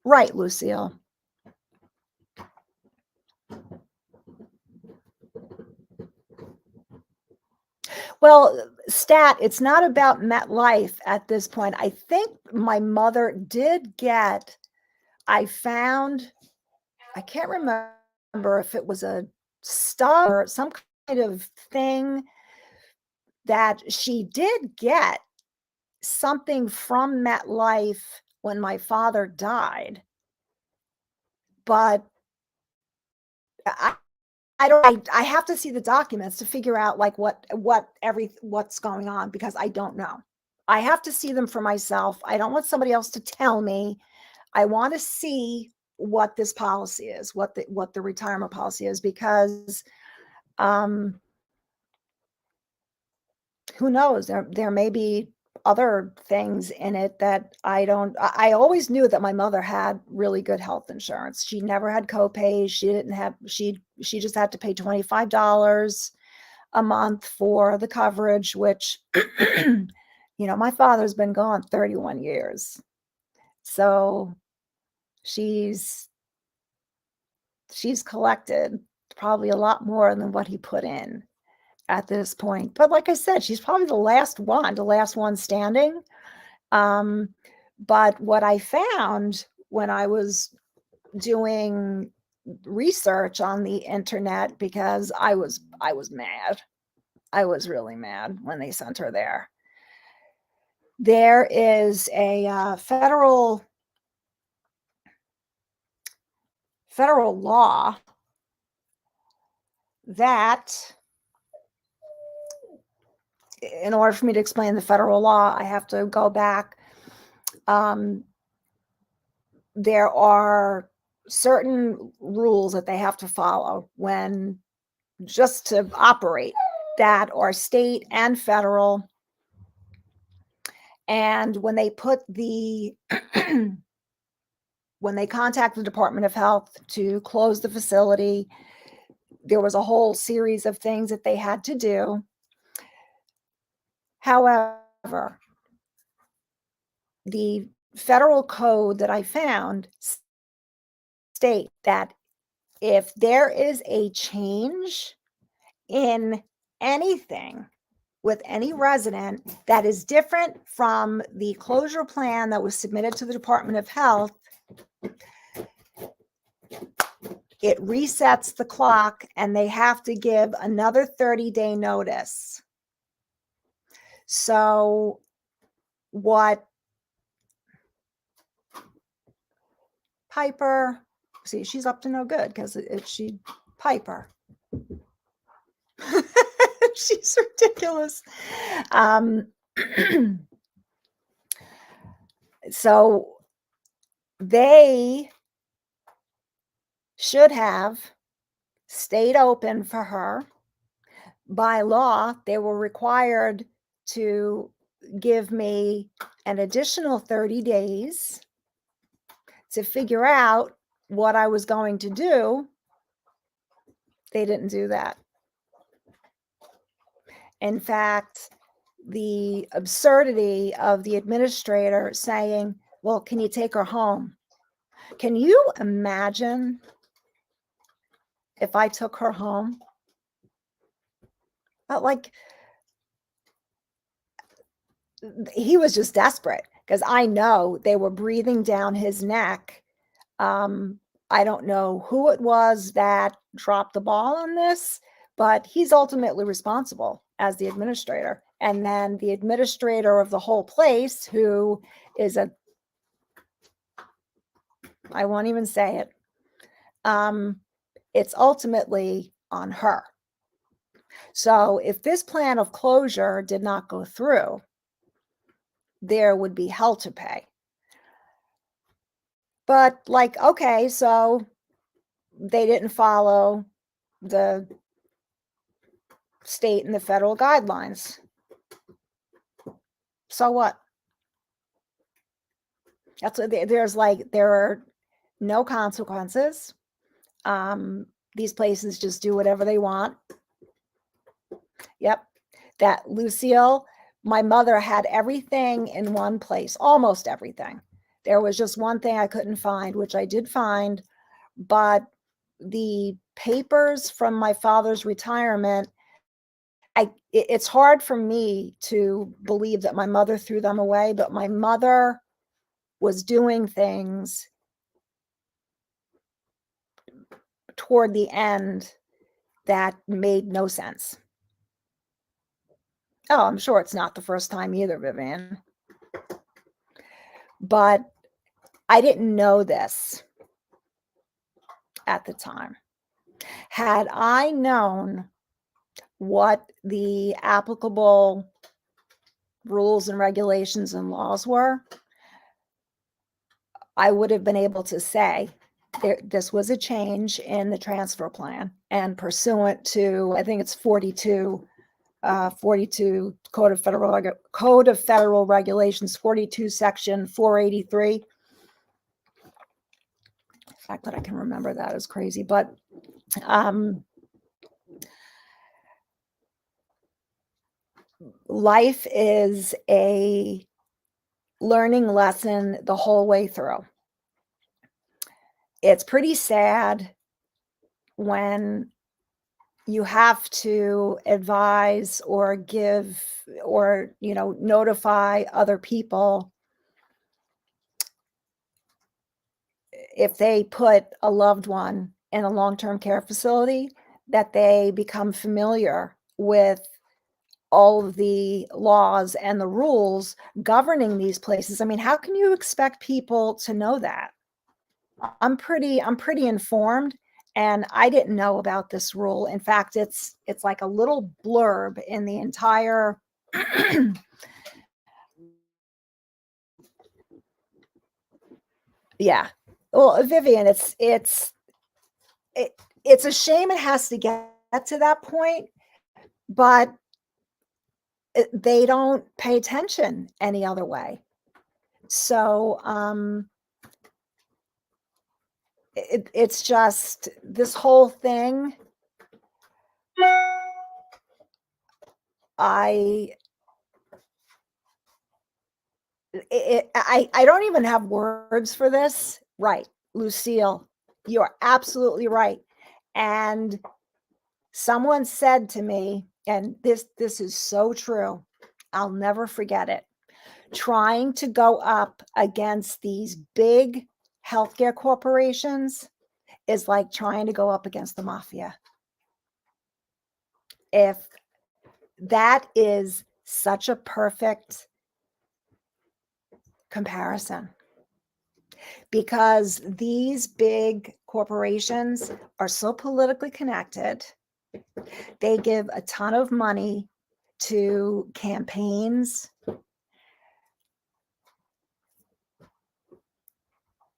Right, Lucille. Well, it's not about MetLife at this point. I think my mother did get, I can't remember if it was a stub or some kind of thing, that she did get something from MetLife when my father died. But I have to see the documents to figure out like what's going on, because I don't know. I have to see them for myself. I don't want somebody else to tell me. I want to see what this policy is, what the retirement policy is, because who knows? There may be other things in it that I don't. I always knew that my mother had really good health insurance. She never had copays. She just had to pay $25 a month for the coverage, which my father's been gone 31 years. So she's collected probably a lot more than what he put in at this point. But like I said, she's probably the last one standing. But what I found when I was doing research on the internet, because I was mad. I was really mad when they sent her there. There is a federal law that, in order for me to explain the federal law, I have to go back. There are certain rules that they have to follow just to operate, that are state and federal. And when they when they contact the Department of Health to close the facility, there was a whole series of things that they had to do. However, the federal code that I found state that if there is a change in anything with any resident that is different from the closure plan that was submitted to the Department of Health, it resets the clock and they have to give another 30-day notice. So what Piper, see, she's up to no good because Piper. She's ridiculous. So they should have stayed open for her. By law, they were required to give me an additional 30 days to figure out what I was going to do. They didn't do that. In fact, the absurdity of the administrator saying, well, can you take her home? Can you imagine if I took her home? But like, he was just desperate because I know they were breathing down his neck. I don't know who it was that dropped the ball on this, but he's ultimately responsible as the administrator. And then the administrator of the whole place, who is I won't even say it. It's ultimately on her. So if this plan of closure did not go through, there would be hell to pay. But like, okay, so they didn't follow the state and the federal guidelines. So what? That's what there are no consequences. These places just do whatever they want. Yep. That Lucille, my mother had everything in one place, almost everything. There was just one thing I couldn't find, which I did find, but the papers from my father's retirement, it's hard for me to believe that my mother threw them away, but my mother was doing things toward the end that made no sense. Oh, I'm sure it's not the first time either, Vivian. But I didn't know this at the time. Had I known what the applicable rules and regulations and laws were, I would have been able to say this was a change in the transfer plan, and pursuant to, I think it's 42 Code of Federal Regulations, 42 Section 483. The fact that I can remember that is crazy, but life is a learning lesson the whole way through. It's pretty sad when you have to advise or give or, notify other people if they put a loved one in a long-term care facility, that they become familiar with all of the laws and the rules governing these places. I mean, how can you expect people to know that? I'm pretty informed, and I didn't know about this rule. In fact, it's like a little blurb in the entire yeah. Well, Vivian, it, it's a shame it has to get to that point, but they don't pay attention any other way. So it's just this whole thing. I I don't even have words for this. Right, Lucille, you're absolutely right. And someone said to me, and this is so true. I'll never forget it. Trying to go up against these big healthcare corporations is like trying to go up against the mafia. If that is such a perfect comparison, because these big corporations are so politically connected. They give a ton of money to campaigns.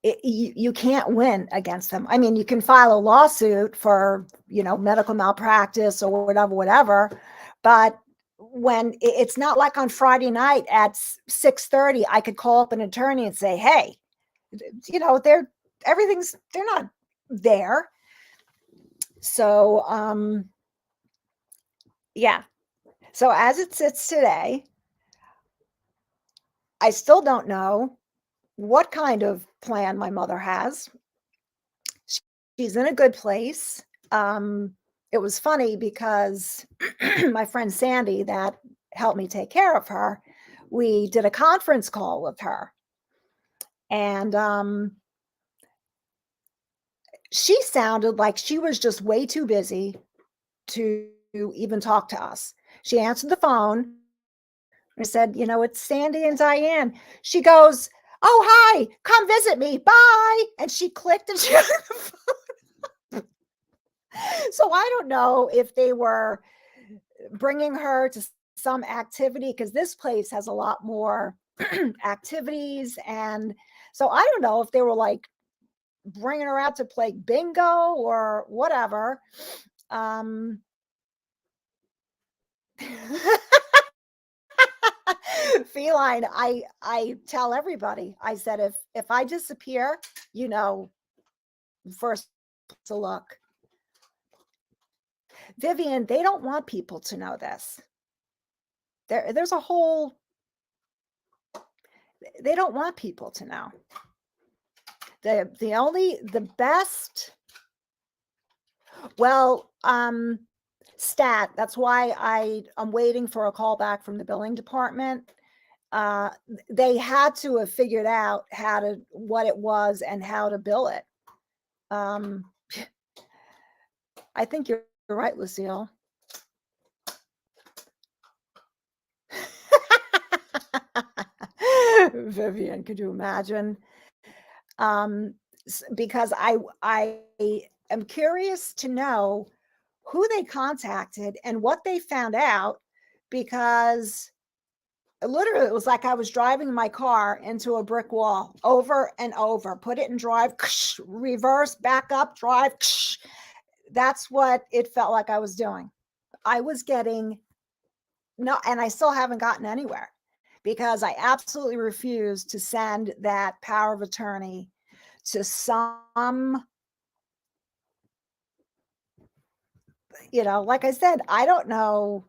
You can't win against them. I mean, you can file a lawsuit for, medical malpractice or whatever, but when it's not like on Friday night at 6:30, I could call up an attorney and say, "Hey, they're not there." So, yeah. So as it sits today, I still don't know what kind of plan my mother has. She's in a good place. It was funny because my friend Sandy, that helped me take care of her, we did a conference call with her. And she sounded like she was just way too busy to even talk to us. She answered the phone. I said, "It's Sandy and Diane." She goes, "Oh, hi, come visit me. Bye." And she clicked and she hung the phone. So I don't know if they were bringing her to some activity, because this place has a lot more activities. And so I don't know if they were like bringing her out to play bingo or whatever. Um, Feline, I tell everybody, I said, if I disappear, you know, first to look. Vivian, they don't want people to know this. There's a whole, they don't want people to know. The best, well, stat, that's why I'm waiting for a call back from the billing department. They had to have figured out what it was and how to bill it. Um, I think you're right, Lucille. Vivian, could you imagine? Because I am curious to know who they contacted and what they found out, because literally it was like I was driving my car into a brick wall over and over. Put it in drive, reverse, back up, drive. That's what it felt like I was doing. I was getting no, and I still haven't gotten anywhere because I absolutely refuse to send that power of attorney to some, like I said, I don't know.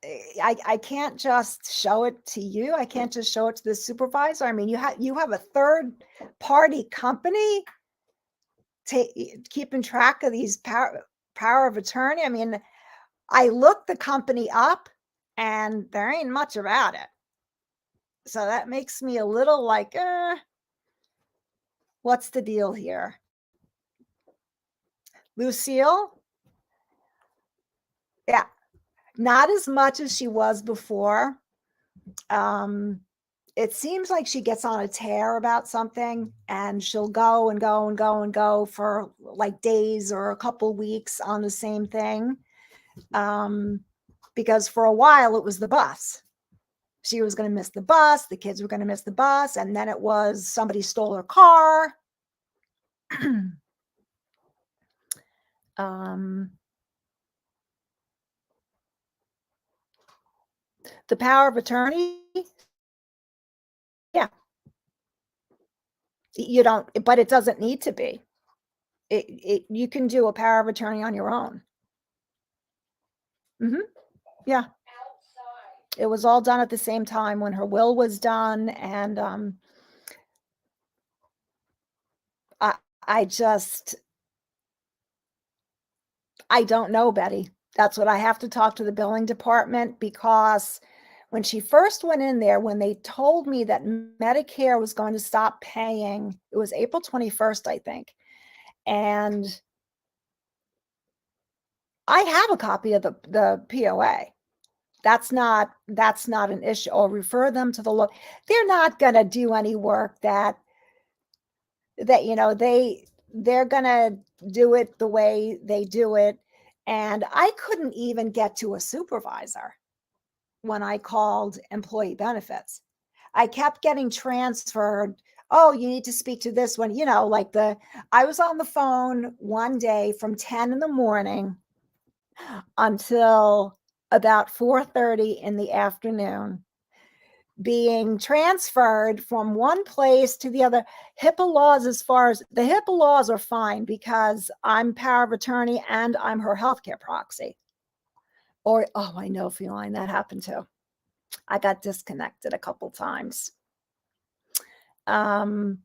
I can't just show it to you. I can't just show it to the supervisor. I mean, you have a third party company keeping track of these power of attorney. I mean, I looked the company up and there ain't much about it. So that makes me a little like, what's the deal here? Lucille? Yeah, not as much as she was before. It seems like she gets on a tear about something and she'll go and go and go and go for like days or a couple weeks on the same thing. Because for a while it was the bus. She was going to miss the bus. The kids were going to miss the bus. And then it was somebody stole her car. The power of attorney. Yeah. You don't, but it doesn't need to be. You can do a power of attorney on your own. Yeah. It was all done at the same time when her will was done. And I don't know, Betty. That's what I have to talk to the billing department, because when she first went in there, when they told me that Medicare was going to stop paying, it was April 21st, I think. And I have a copy of the POA. That's not an issue. Or refer them to the law. They're not going to do any work that they're going to do it the way they do it. And I couldn't even get to a supervisor when I called employee benefits. I kept getting transferred. Oh, you need to speak to this one. I was on the phone one day from 10 in the morning until about 4:30 in the afternoon, being transferred from one place to the other. HIPAA laws, as far as the HIPAA laws, are fine because I'm power of attorney and I'm her healthcare proxy. Or, oh, I know, feeling that happened too. I got disconnected a couple times. I'm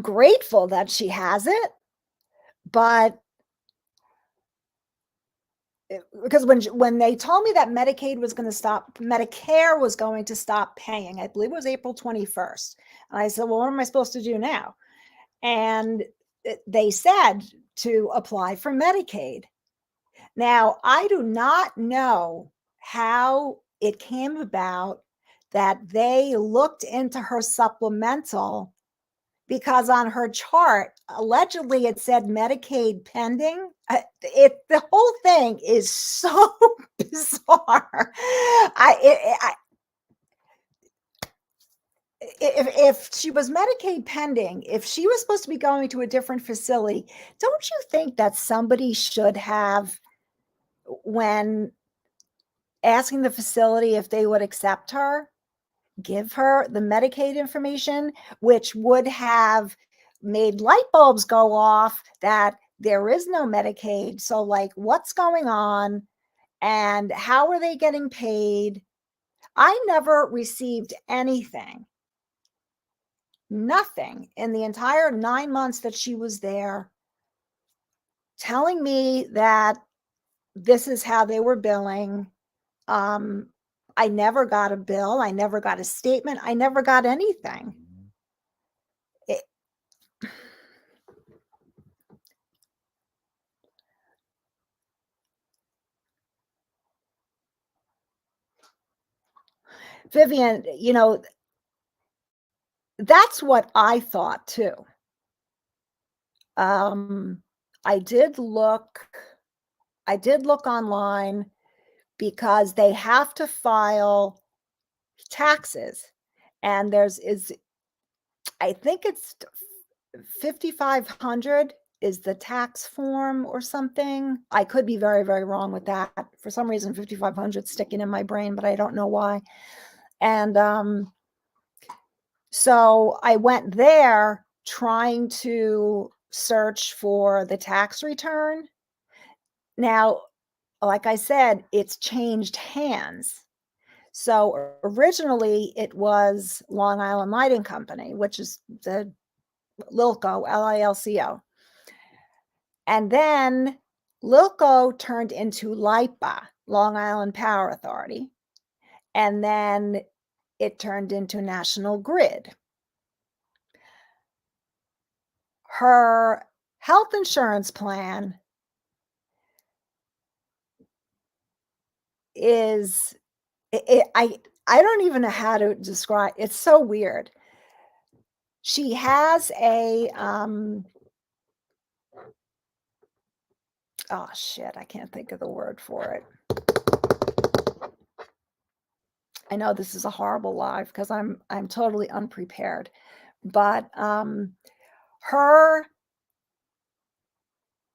grateful that she has it, but because when they told me that Medicare was going to stop paying, I believe it was April 21st. And I said, well, what am I supposed to do now? And they said to apply for Medicaid. Now, I do not know how it came about that they looked into her supplemental, because on her chart, allegedly it said Medicaid pending. The whole thing is so bizarre. If she was Medicaid pending, if she was supposed to be going to a different facility, don't you think that somebody should have, when asking the facility if they would accept her, give her the Medicaid information, which would have made light bulbs go off that there is no Medicaid. So, like, what's going on and how are they getting paid? I never received anything, nothing in the entire 9 months that she was there, telling me that this is how they were billing. I never got a bill. I never got a statement. I never got anything. Vivian, that's what I thought too. I did look online, because they have to file taxes, and I think it's 5,500 is the tax form or something. I could be very, very wrong with that. For some reason, 5,500 sticking in my brain, but I don't know why. And so I went there trying to search for the tax return. Now, like I said, it's changed hands. So originally it was Long Island Lighting Company, which is the Lilco, Lilco. And then Lilco turned into LIPA, Long Island Power Authority. And then it turned into National Grid. Her health insurance plan is I don't even know how to describe. It's so weird. She has a oh shit, I can't think of the word for it. I know this is a horrible live because I'm totally unprepared. But her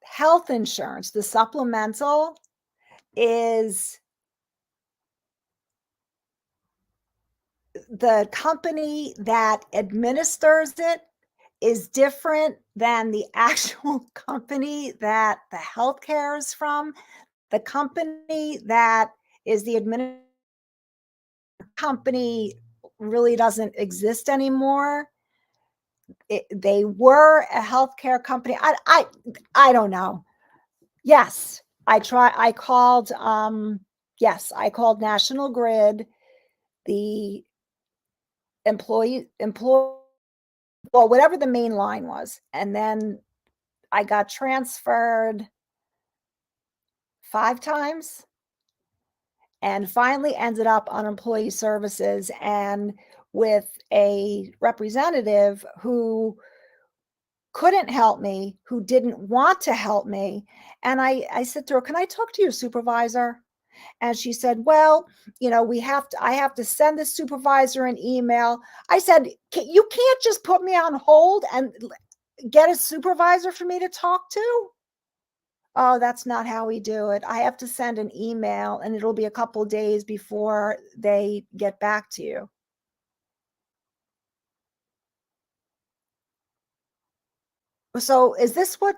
health insurance, the supplemental, is the company that administers it is different than the actual company that the healthcare is from. The company that is the administrative company really doesn't exist anymore. They were a healthcare company. I don't know. Yes, I called yes, I called National Grid, the employee well, whatever the main line was, and then I got transferred 5 times and finally ended up on employee services and with a representative who couldn't help me, who didn't want to help me. And I said to her, "Can I talk to your supervisor?" And she said, "Well, you know, I have to send the supervisor an email." I said, You can't just put me on hold and get a supervisor for me to talk to?" "Oh, that's not how we do it. I have to send an email and it'll be a couple days before they get back to you." So is this what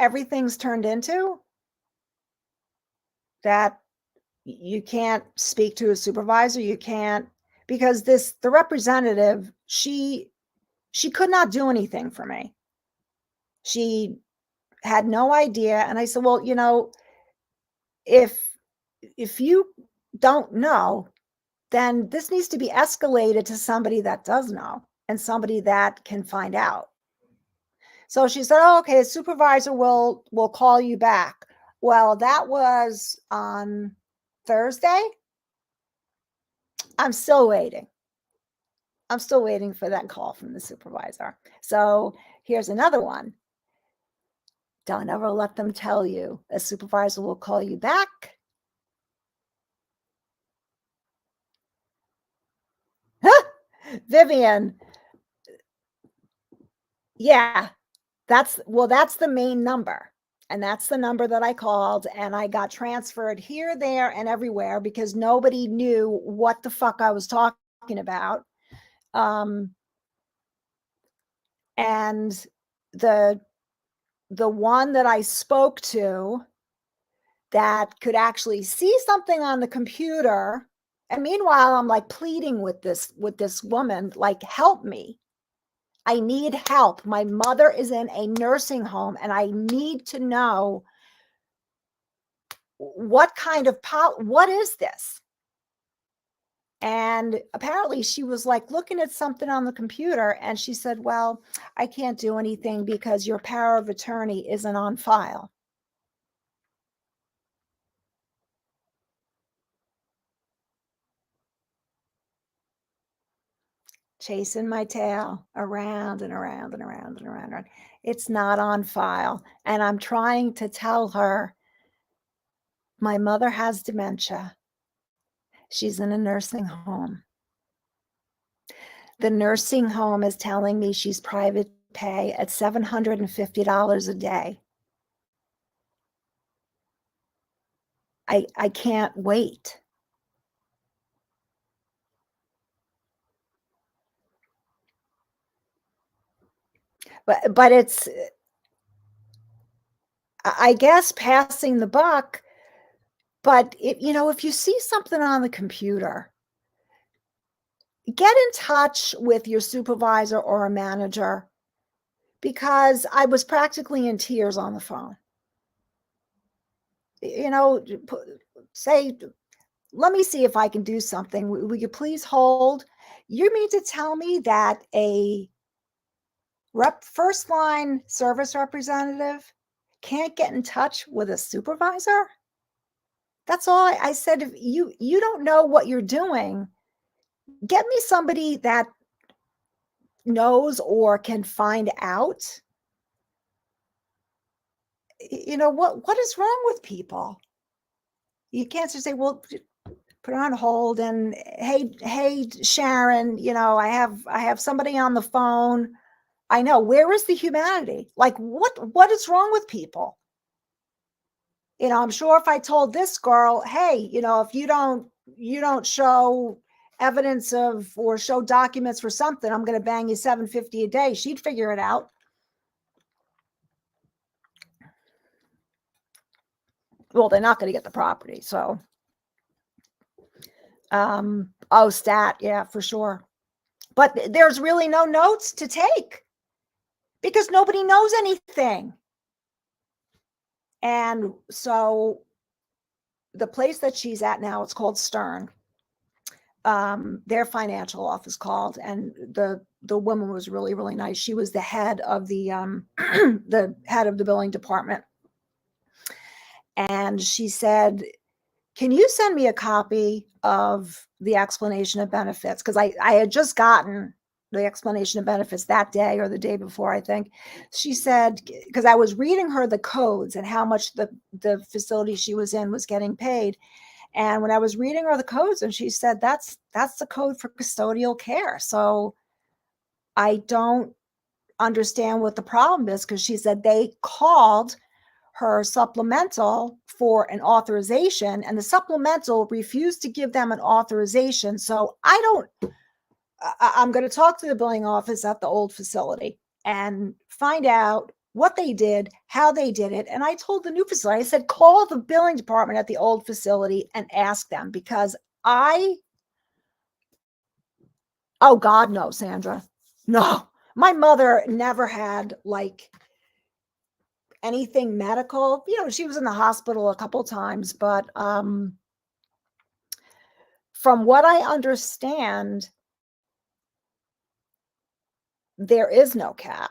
everything's turned into? That you can't speak to a supervisor, you can't, because the representative, she could not do anything for me. She had no idea. And I said, "Well, you know, if you don't know, then this needs to be escalated to somebody that does know and somebody that can find out." So she said, "Oh, okay, a supervisor will call you back." Well, that was on Thursday. I'm still waiting. I'm still waiting for that call from the supervisor. So here's another one. Don't ever let them tell you a supervisor will call you back. Vivian, yeah, that's the main number. And that's the number that I called, and I got transferred here, there, and everywhere because nobody knew what the fuck I was talking about. Um, and the one that I spoke to that could actually see something on the computer, and meanwhile I'm like pleading with this woman, like, "Help me. I need help. My mother is in a nursing home and I need to know what kind of what is this?" And apparently she was like looking at something on the computer and she said, "Well, I can't do anything because your power of attorney isn't on file." Chasing my tail around and around and around and around and around. It's not on file. And I'm trying to tell her, my mother has dementia. She's in a nursing home. The nursing home is telling me she's private pay at $750 a day. I can't wait. But it's I guess passing the buck, but if you see something on the computer, get in touch with your supervisor or a manager, because I was practically in tears on the phone. Say, let me see if I can do something. Will you please hold? You mean to tell me that a first line service representative can't get in touch with a supervisor? That's all I said. If you don't know what you're doing, get me somebody that knows or can find out. What is wrong with people? You can't just say, well, put it on hold and hey Sharon, I have somebody on the phone. I know, where is the humanity? Like, what is wrong with people? I'm sure if I told this girl, hey, if you don't show evidence of or show documents for something, I'm going to bang you $750 a day, she'd figure it out. Well, they're not going to get the property. So stat, yeah, for sure. But there's really no notes to take because nobody knows anything. And so the place that she's at now, it's called Stern. Their financial office called, and the woman was really, really nice. She was the head of the the head of the billing department. And she said, can you send me a copy of the explanation of benefits? Because I had just gotten the explanation of benefits that day or the day before, I think. She said, because I was reading her the codes and how much the facility she was in was getting paid. And when I was reading her the codes, and she said, that's the code for custodial care. So I don't understand what the problem is, because she said they called her supplemental for an authorization, and the supplemental refused to give them an authorization. So I'm going to talk to the billing office at the old facility and find out what they did, how they did it. And I told the new facility, I said, call the billing department at the old facility and ask them, because oh God, no, Sandra, no. My mother never had like anything medical. She was in the hospital a couple times, but from what I understand, there is no cap,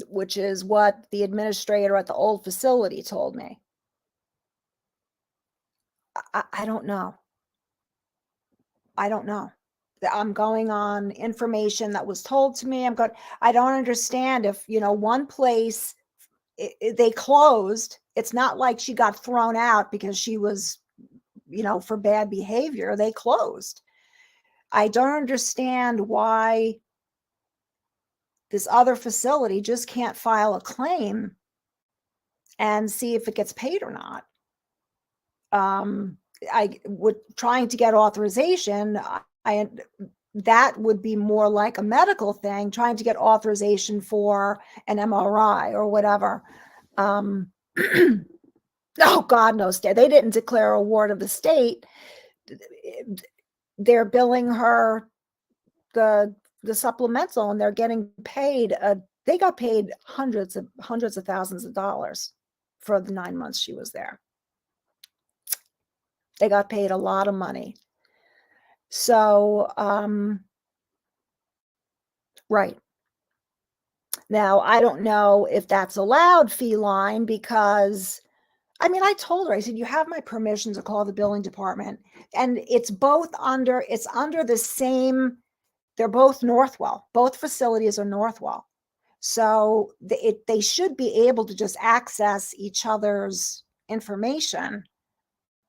which is what the administrator at the old facility told me. I don't know. I don't know. I'm going on information that was told to me. I don't understand if, one place they closed. It's not like she got thrown out because she was, for bad behavior. They closed. I don't understand why this other facility just can't file a claim and see if it gets paid or not. I would trying to get authorization. That would be more like a medical thing, trying to get authorization for an MRI or whatever. Oh, God knows. They didn't declare a ward of the state. They're billing her the supplemental, and they're getting paid. They got paid hundreds of thousands of dollars for the 9 months she was there. They got paid a lot of money. So, right. Now, I don't know if that's allowed, Feline, because I told her, I said, you have my permission to call the billing department. And it's under the same, they're both Northwell. Both facilities are Northwell. So they should be able to just access each other's information.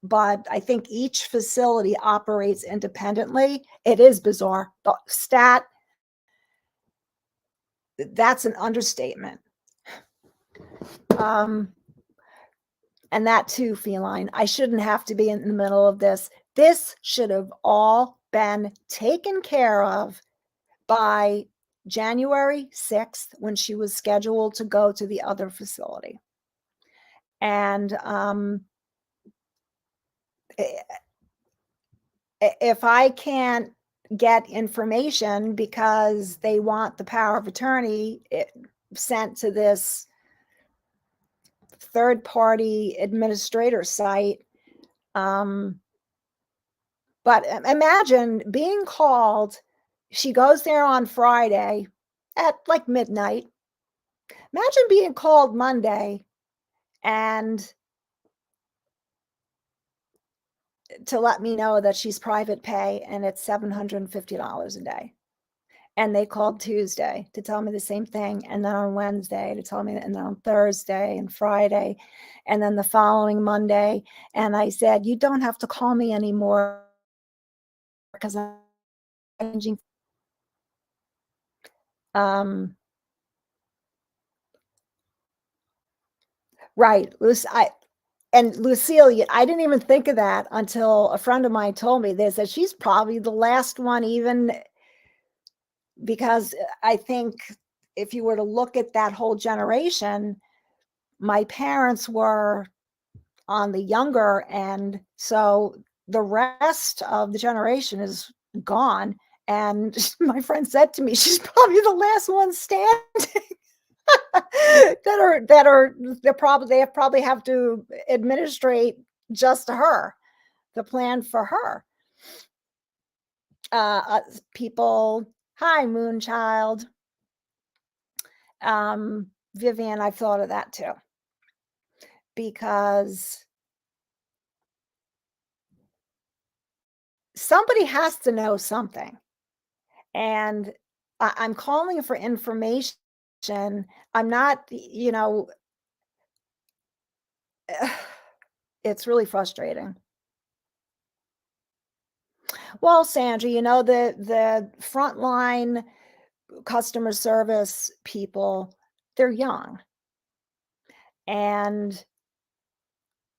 But I think each facility operates independently. It is bizarre. The stat, that's an understatement. And that too, Feline, I shouldn't have to be in the middle of this. This should have all been taken care of by January 6th, when she was scheduled to go to the other facility. And if I can't get information because they want the power of attorney sent to this third party administrator site, but imagine being called. She goes there on Friday at like midnight. Imagine being called Monday and to let me know that she's private pay and it's $750 a day. And they called Tuesday to tell me the same thing, and then on Wednesday to tell me, and then on Thursday and Friday, and then the following Monday. And I said, you don't have to call me anymore because I'm changing. Right. And Lucille, I didn't even think of that until a friend of mine told me this, that she's probably the last one, even because I think if you were to look at that whole generation, my parents were on the younger end. So the rest of the generation is gone. And my friend said to me, she's probably the last one standing. They probably have to administrate just her, the plan for her. People, hi, Moonchild. Vivian, I've thought of that too, because somebody has to know something. And I'm calling for information. I'm not, it's really frustrating. Well, Sandra, the frontline customer service people, they're young and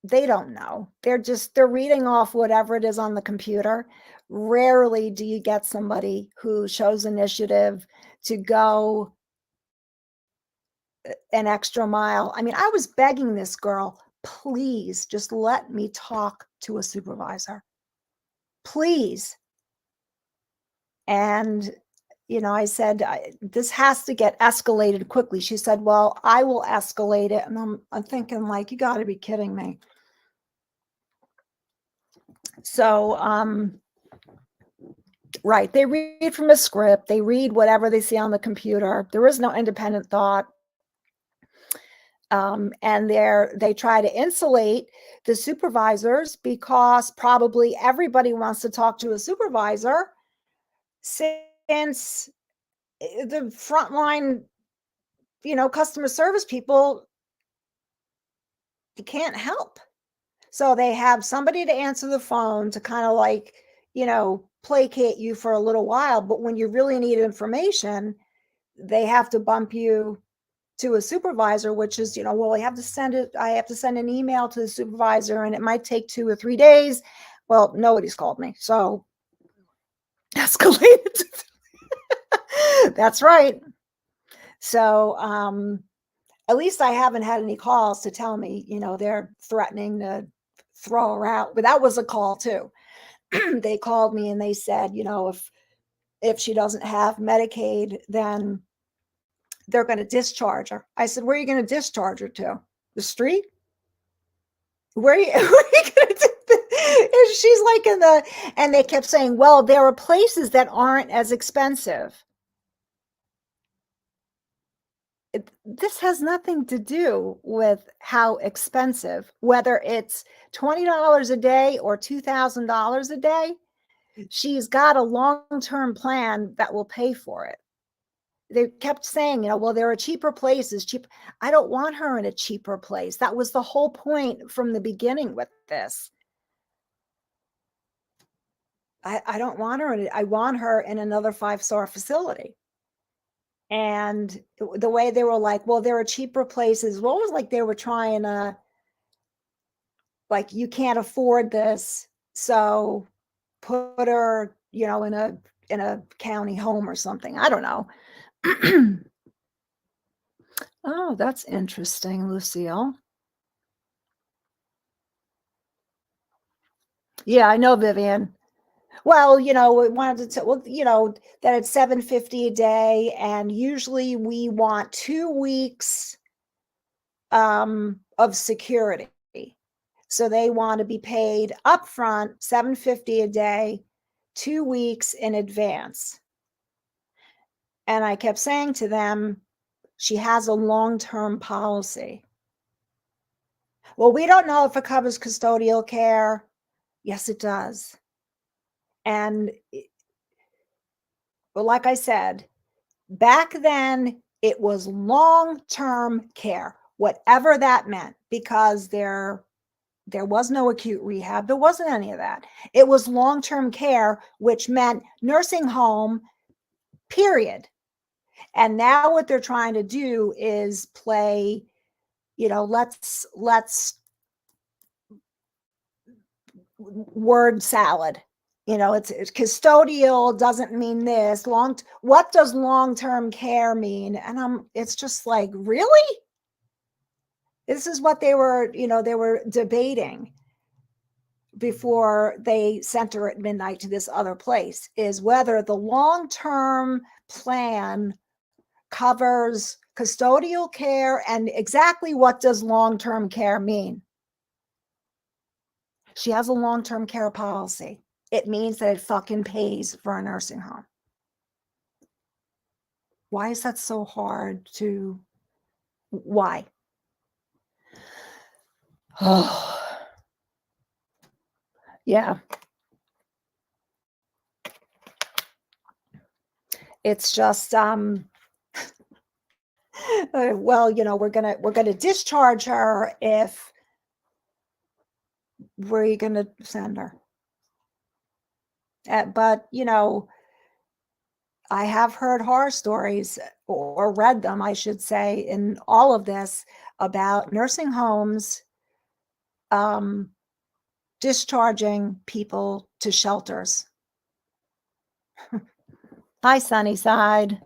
they don't know. They're reading off whatever it is on the computer. Rarely do you get somebody who shows initiative to go an extra mile. I mean, I was begging this girl, please just let me talk to a supervisor. Please. And, I said, this has to get escalated quickly. She said, well, I will escalate it. And I'm thinking, like, you got to be kidding me. So, right. They read from a script. They read whatever they see on the computer. There is no independent thought. And they try to insulate the supervisors because probably everybody wants to talk to a supervisor, since the frontline, customer service people, you can't help. So they have somebody to answer the phone to kind of like, placate you for a little while. But when you really need information, they have to bump you to a supervisor, which is, well, I have to send an email to the supervisor and it might take 2 or 3 days. Well, nobody's called me. So escalated. That's right. So, at least I haven't had any calls to tell me, they're threatening to throw her out. But that was a call too. They called me and they said, if she doesn't have Medicaid, then they're going to discharge her. I said, where are you going to discharge her to? The street? Where are you going to do? She's like and they kept saying, well, there are places that aren't as expensive. This has nothing to do with how expensive, whether it's $20 a day or $2,000 a day. She's got a long-term plan that will pay for it. They kept saying, well, there are cheaper places. I don't want her in a cheaper place. That was the whole point from the beginning with this. I don't want her I want her in another 5-star facility. And the way they were like, well, there are cheaper places. Well, it was like they were trying to, like, you can't afford this, so put her, in a county home or something. I don't know. Oh, that's interesting, Lucille. Yeah, I know, Vivian. Well, we wanted to, well, that it's 750 a day, and usually we want 2 weeks of security. So they want to be paid upfront, 750 a day, 2 weeks in advance. And I kept saying to them, she has a long-term policy. Well, we don't know if it covers custodial care. Yes, it does. And well, like I said, back then it was long-term care, whatever that meant, because there was no acute rehab. There wasn't any of that. It was long-term care, which meant nursing home, period. And now what they're trying to do is play, let's word salad. It's custodial doesn't mean this. What does long-term care mean? And it's just like, really? This is what they were debating before they sent her at midnight to this other place, is whether the long-term plan covers custodial care, and exactly what does long-term care mean. She has a long-term care policy. It means that it fucking pays for a nursing home. Why is that so hard to, why? Oh, yeah. It's just, well, we're gonna discharge her if we're gonna send her. But I have heard horror stories, or read them, I should say, in all of this, about nursing homes discharging people to shelters. Hi, Sunnyside.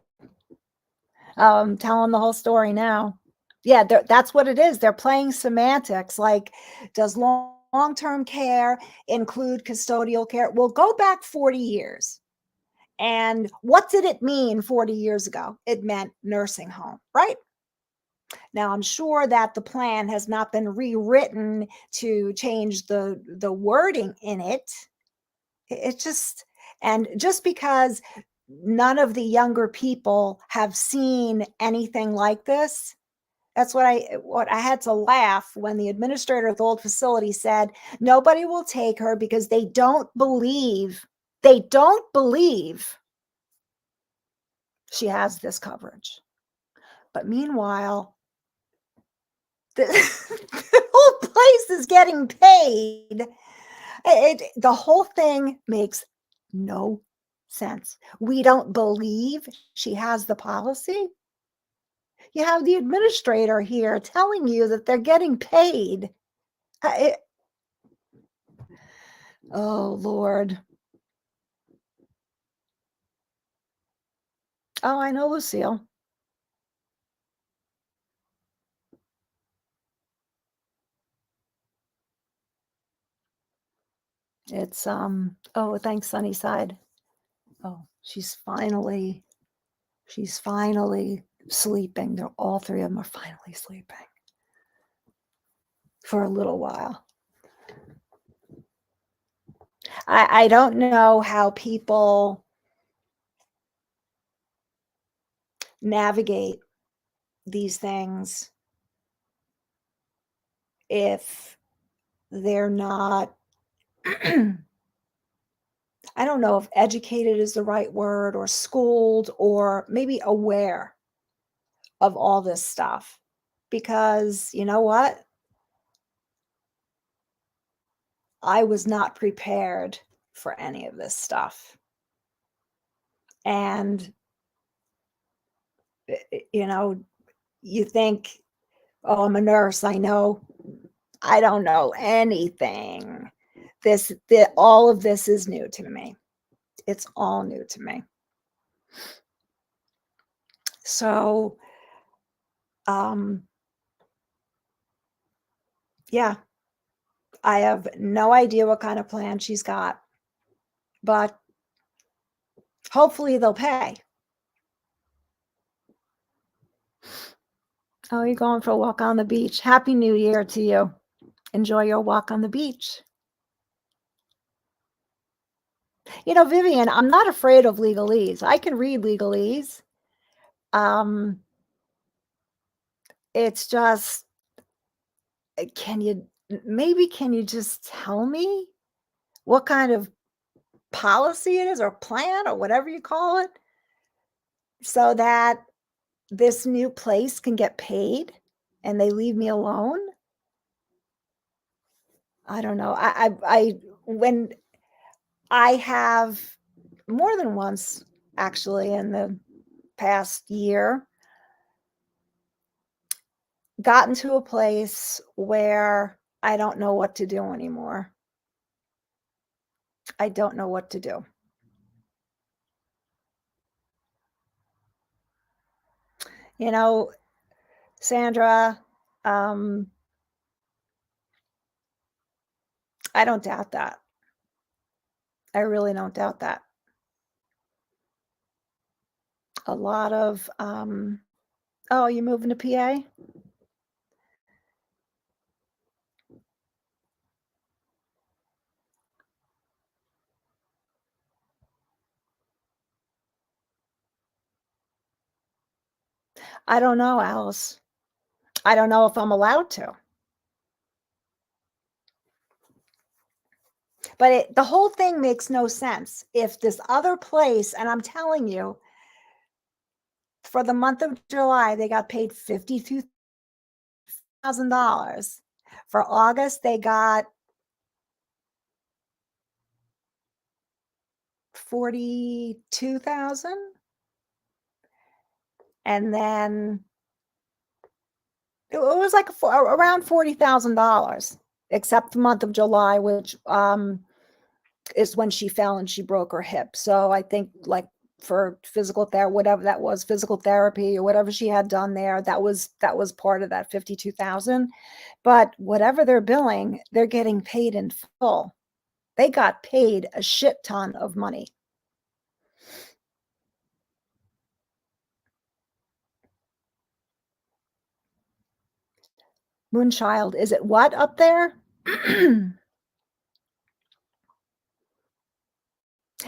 Telling the whole story now. Yeah, that's what it is. They're playing semantics. Like, does long-term care include custodial care? Well, go back 40 years. And what did it mean 40 years ago? It meant nursing home, right? Now, I'm sure that the plan has not been rewritten to change the wording in it. It just, and just because none of the younger people have seen anything like this, that's what I had to laugh when the administrator of the old facility said nobody will take her because they don't believe she has this coverage. But meanwhile, the, the whole place is getting paid. The whole thing makes no sense. We don't believe she has the policy. You have the administrator here telling you that they're getting paid. Oh, Lord. Oh, I know, Lucille. It's, oh, thanks, Sunnyside. Oh, she's finally sleeping. They're all three of them are finally sleeping for a little while. I don't know how people navigate these things if they're not I don't know if educated is the right word, or schooled, or maybe aware of all this stuff. Because you know what? I was not prepared for any of this stuff. And, you think, oh, I'm a nurse. I don't know anything. All of this is new to me. It's all new to me. So, yeah, I have no idea what kind of plan she's got, but hopefully they'll pay. Oh, you're going for a walk on the beach. Happy New Year to you. Enjoy your walk on the beach. You know, Vivian, I'm not afraid of legalese. I can read legalese. It's just, can you just tell me what kind of policy it is or plan or whatever you call it so that this new place can get paid and they leave me alone? I don't know. When I have more than once actually in the past year gotten to a place where I don't know what to do anymore. I don't know what to do. You know, Sandra, I don't doubt that. I really don't doubt that. A lot of, oh, you moving to PA? I don't know, Alice. I don't know if I'm allowed to. But the whole thing makes no sense. If this other place, and I'm telling you, for the month of July, they got paid $52,000. For August, they got 42,000. And then it was like around $40,000, except the month of July, which is when she fell and she broke her hip. So I think like for physical therapy, whatever that was, physical therapy or whatever she had done there, that was part of that 52,000. But whatever they're billing, they're getting paid in full. They got paid a shit ton of money. Moonchild, is it what up there?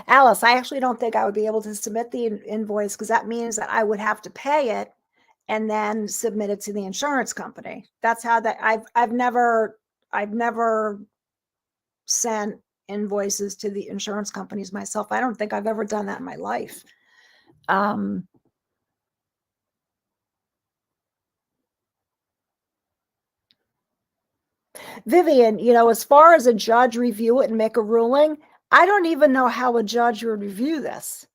Alice, I actually don't think I would be able to submit the invoice because that means that I would have to pay it and then submit it to the insurance company. That's how that I've never sent invoices to the insurance companies myself. I don't think I've ever done that in my life. Vivian, you know, as far as a judge review it and make a ruling, I don't even know how a judge would review this.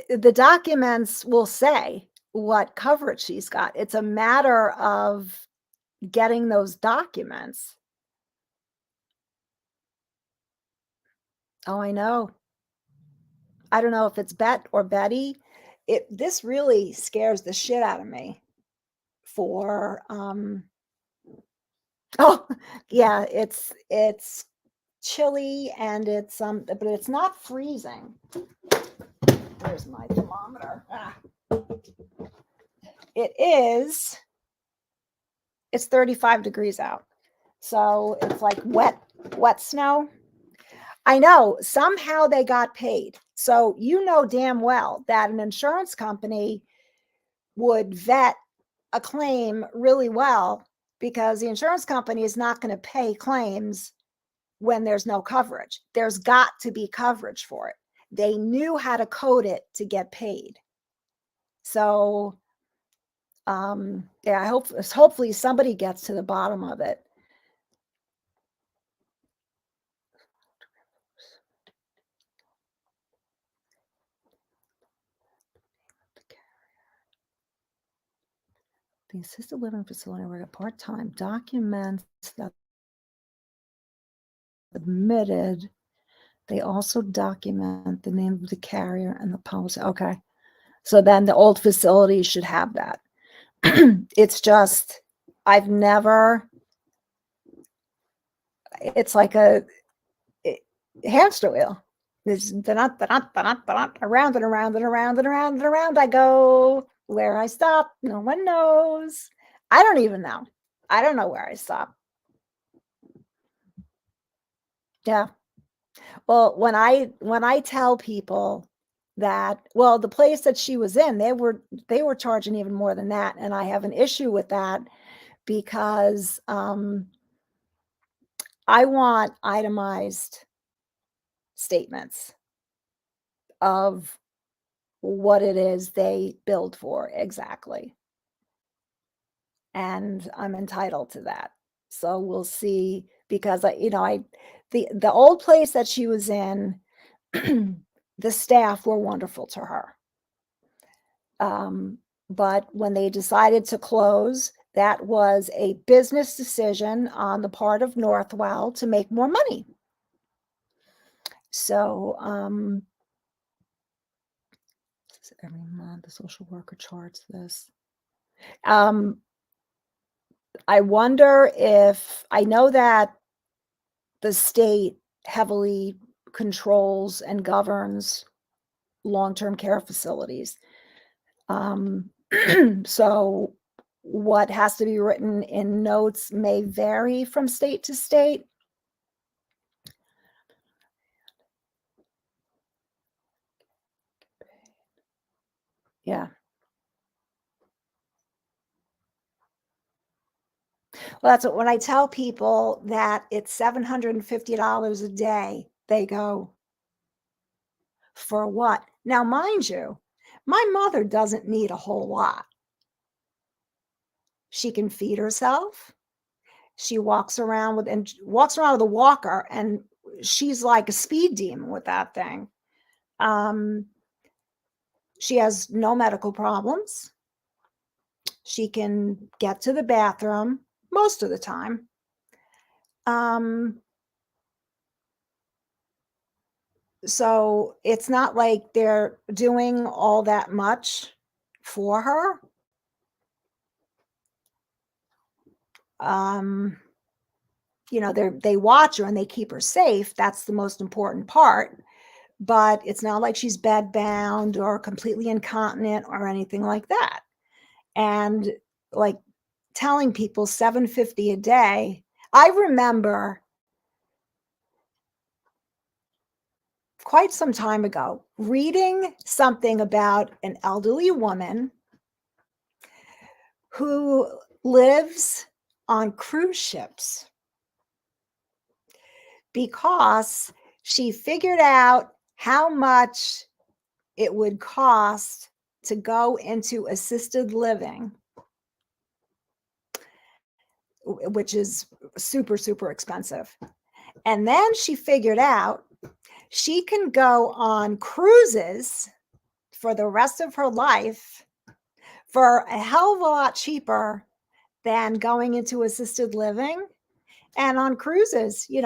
The documents will say what coverage she's got. It's a matter of getting those documents. Oh, I know. I don't know if it's Bet or Betty. This really scares the shit out of me for oh yeah, it's chilly and it's but it's not freezing. Where's my thermometer? It's 35 degrees out. So it's like wet snow. I know somehow they got paid. So you know damn well that an insurance company would vet a claim really well because the insurance company is not going to pay claims when there's no coverage. There's got to be coverage for it. They knew how to code it to get paid. So yeah, hopefully somebody gets to the bottom of it. The assisted living facility worker part-time documents that submitted. They also document the name of the carrier and the policy. Okay. So then the old facility should have that. It's just I've never, it's like a hamster wheel. This around and around and around and around and around I go. Where I stop, no one knows. I don't even know. I don't know where I stop. Yeah. Well, when I tell people that, well, the place that she was in, they were charging even more than that, and I have an issue with that because I want itemized statements of what it is they billed for exactly. And I'm entitled to that. So we'll see because the old place that she was in, the staff were wonderful to her. But when they decided to close, that was a business decision on the part of Northwell to make more money. So every month the social worker charts this. I wonder if, I know that the state heavily controls and governs long-term care facilities. So what has to be written in notes may vary from state to state. Yeah. Well, that's what, when I tell people that it's $750 a day, they go, for what? Now, mind you, my mother doesn't need a whole lot. She can feed herself. She walks around with a walker, and she's like a speed demon with that thing. She has no medical problems. She can get to the bathroom most of the time. So it's not like they're doing all that much for her. They watch her and they keep her safe. That's the most important part. But it's not like she's bedbound or completely incontinent or anything like that. And like telling people $750 a day. I remember quite some time ago reading something about an elderly woman who lives on cruise ships because she figured out how much it would cost to go into assisted living, which is super, super expensive. And then she figured out she can go on cruises for the rest of her life for a hell of a lot cheaper than going into assisted living. And on cruises, you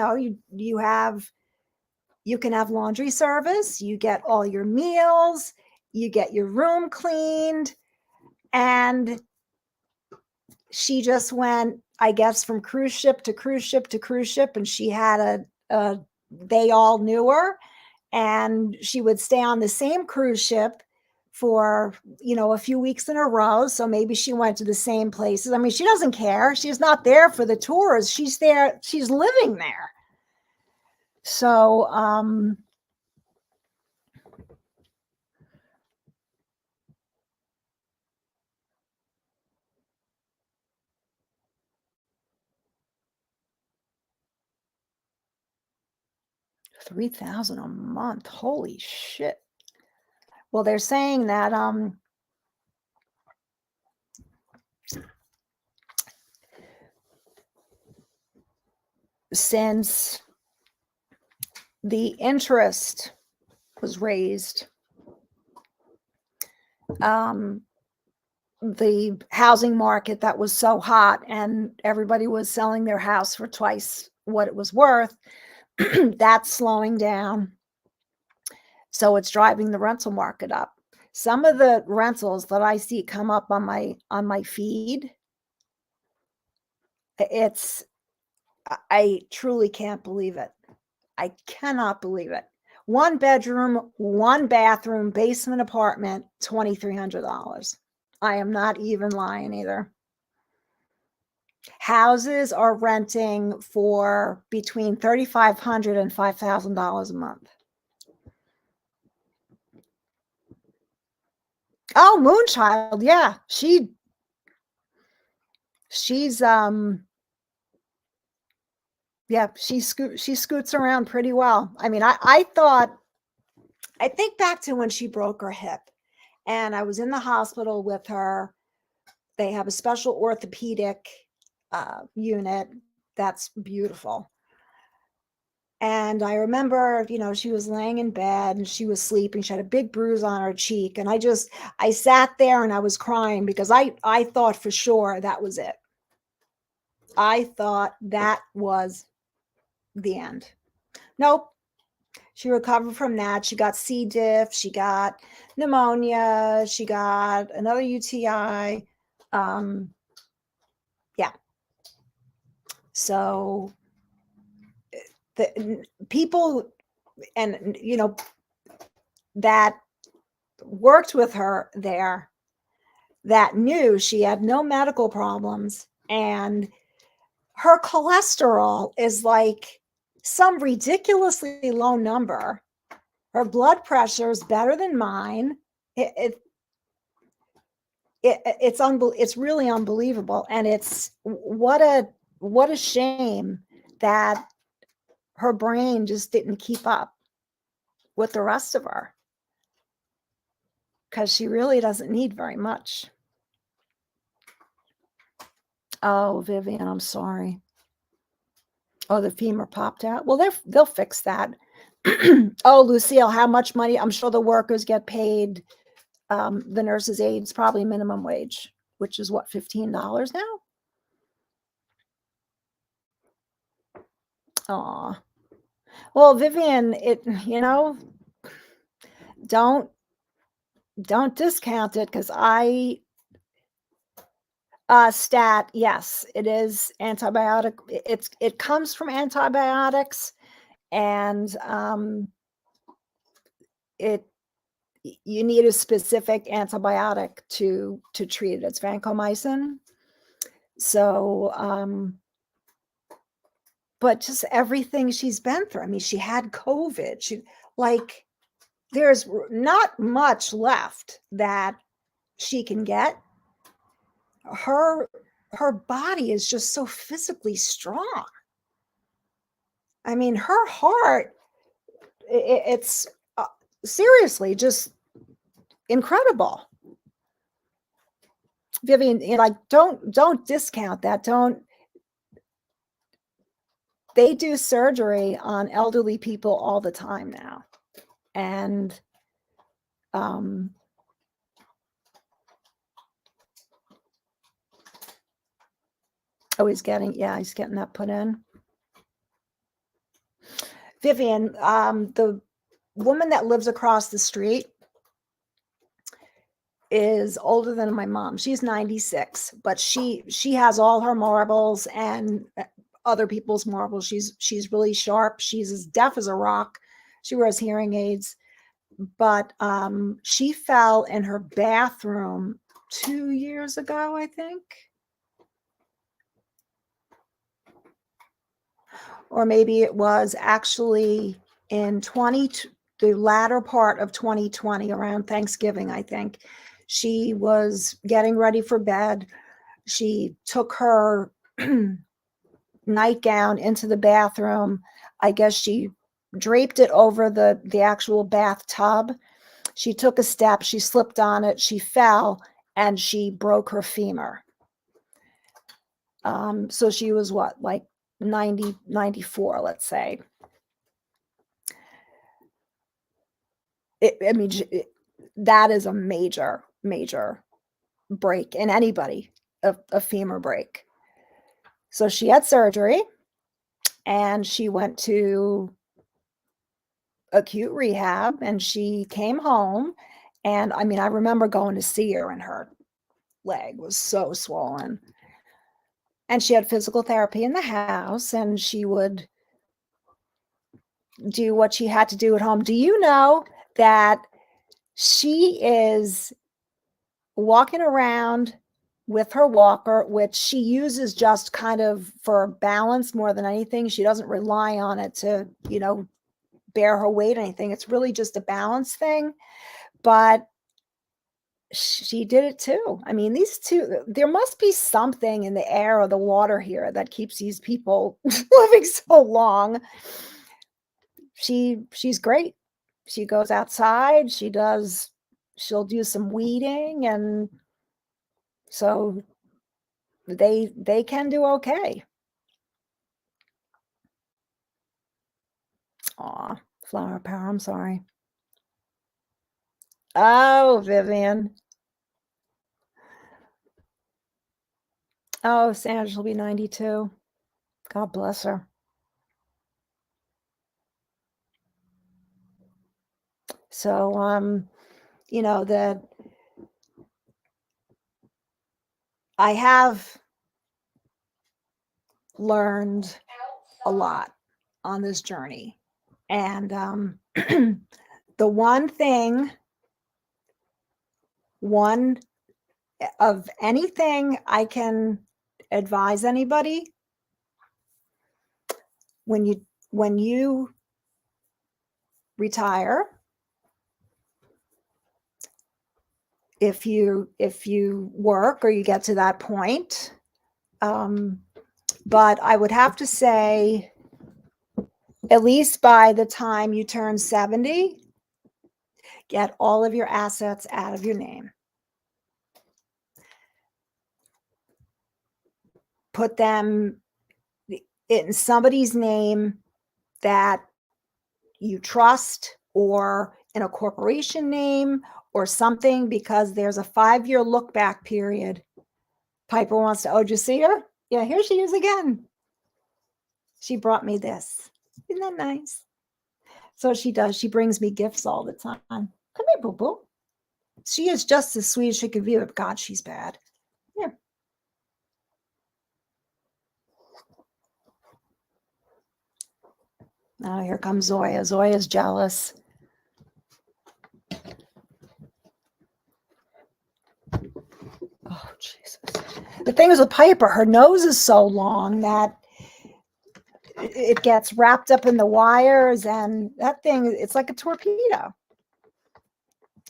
can have laundry service, you get all your meals, you get your room cleaned. And she just went, I guess, from cruise ship to cruise ship to cruise ship, and she had they all knew her, and she would stay on the same cruise ship for a few weeks in a row. So maybe she went to the same places. I mean, she doesn't care. She's not there for the tours. She's there. She's living there. So $3,000 a month. Holy shit. Well, they're saying that since the interest was raised, the housing market that was so hot and everybody was selling their house for twice what it was worth, that's slowing down. So it's driving the rental market up. Some of the rentals that I see come up on my feed It's, I truly can't believe it. I cannot believe it. 1 bedroom, 1 bathroom, basement apartment, $2,300. I am not even lying either. Houses are renting for between $3,500 and $5,000 a month. Oh, Moonchild, yeah. She's yeah, she scoots around pretty well. I mean, I think back to when she broke her hip and I was in the hospital with her. They have a special orthopedic unit that's beautiful. And I remember, she was laying in bed and she was sleeping. She had a big bruise on her cheek. And I sat there and I was crying because I thought for sure that was it. I thought that was the end. Nope. She recovered from that. She got C. diff. She got pneumonia. She got another UTI. Yeah. So the people and that worked with her there that knew she had no medical problems and her cholesterol is like some ridiculously low number. Her blood pressure is better than mine. It's really unbelievable, and it's what a shame that her brain just didn't keep up with the rest of her, because she really doesn't need very much. Oh, Vivian, I'm sorry. Oh, the femur popped out. Well, they'll fix that. Oh, Lucille, how much money? I'm sure the workers get paid. The nurses' aides probably minimum wage, which is what, $15 now? Aw. Well, Vivian, don't discount it, because stat, yes, it is antibiotic. It comes from antibiotics, and you need a specific antibiotic to treat it. It's vancomycin. So, but just everything she's been through. I mean, she had COVID. There's not much left that she can get. Her body is just so physically strong. I mean, her heart, it's seriously just incredible. Vivian, don't discount that. They do surgery on elderly people all the time now. And oh, he's getting that put in. Vivian, the woman that lives across the street is older than my mom. She's 96, but she has all her marbles and other people's marbles. She's really sharp. She's as deaf as a rock. She wears hearing aids, but she fell in her bathroom 2 years ago, I think. Or maybe it was actually in the latter part of 2020, around Thanksgiving, I think. She was getting ready for bed. She took her nightgown into the bathroom. I guess she draped it over the actual bathtub. She took a step, she slipped on it, she fell, and she broke her femur. So she was what, like 90, 94, let's say. That is a major, major break in anybody, a femur break. So she had surgery and she went to acute rehab and she came home. And I mean, I remember going to see her and her leg was so swollen. and she had physical therapy in the house, and she would do what she had to do at home. Do you know that she is walking around with her walker, which she uses just kind of for balance more than anything? She doesn't rely on it to, bear her weight or anything. It's really just a balance thing. But she did it too. I mean, these two, there must be something in the air or the water here that keeps these people living so long. She's great. She goes outside, she'll do some weeding, and so they can do okay. Aw, flower power, I'm sorry. Oh, Vivian. Oh, Sandra will be 92. God bless her. So, that I have learned a lot on this journey. And the one of anything I can advise anybody, when you retire, if you work or you get to that point, but I would have to say, at least by the time you turn 70, get all of your assets out of your name. Put them in somebody's name that you trust, or in a corporation name or something, because there's a 5-year look back period. Piper wants to, oh, did you see her? Yeah, here she is again. She brought me this. Isn't that nice? So she does. She brings me gifts all the time. Come here, boo boo. She is just as sweet as she could be, but God, she's bad. Here. Oh, here comes Zoya. Zoya's jealous. Oh, Jesus. The thing is with Piper, her nose is so long that it gets wrapped up in the wires, and that thing, it's like a torpedo.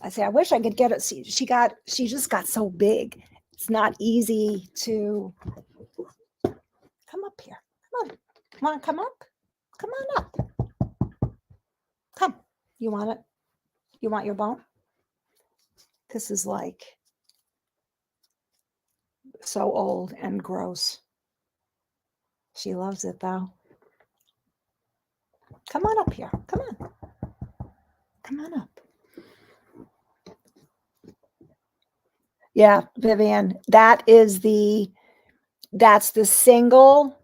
I say, I wish I could get it. She just got so big. It's not easy to come up here. Come on. Want to come up? Come on up. Come. You want it? You want your bone? This is like so old and gross. She loves it though. Come on up here. Come on. Come on up. Yeah, Vivian, that's the single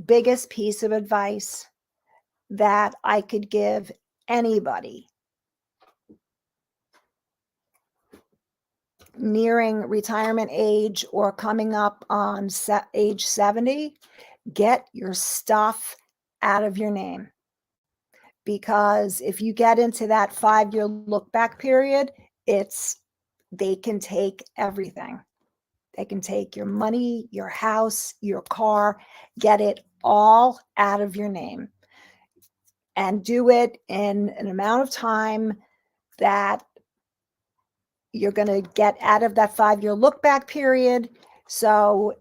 biggest piece of advice that I could give anybody nearing retirement age or coming up on age 70. Get your stuff out of your name, because if you get into that 5-year look back period, they can take everything. They can take your money, your house, your car, get it all out of your name, and do it in an amount of time that you're going to get out of that 5-year look back period. So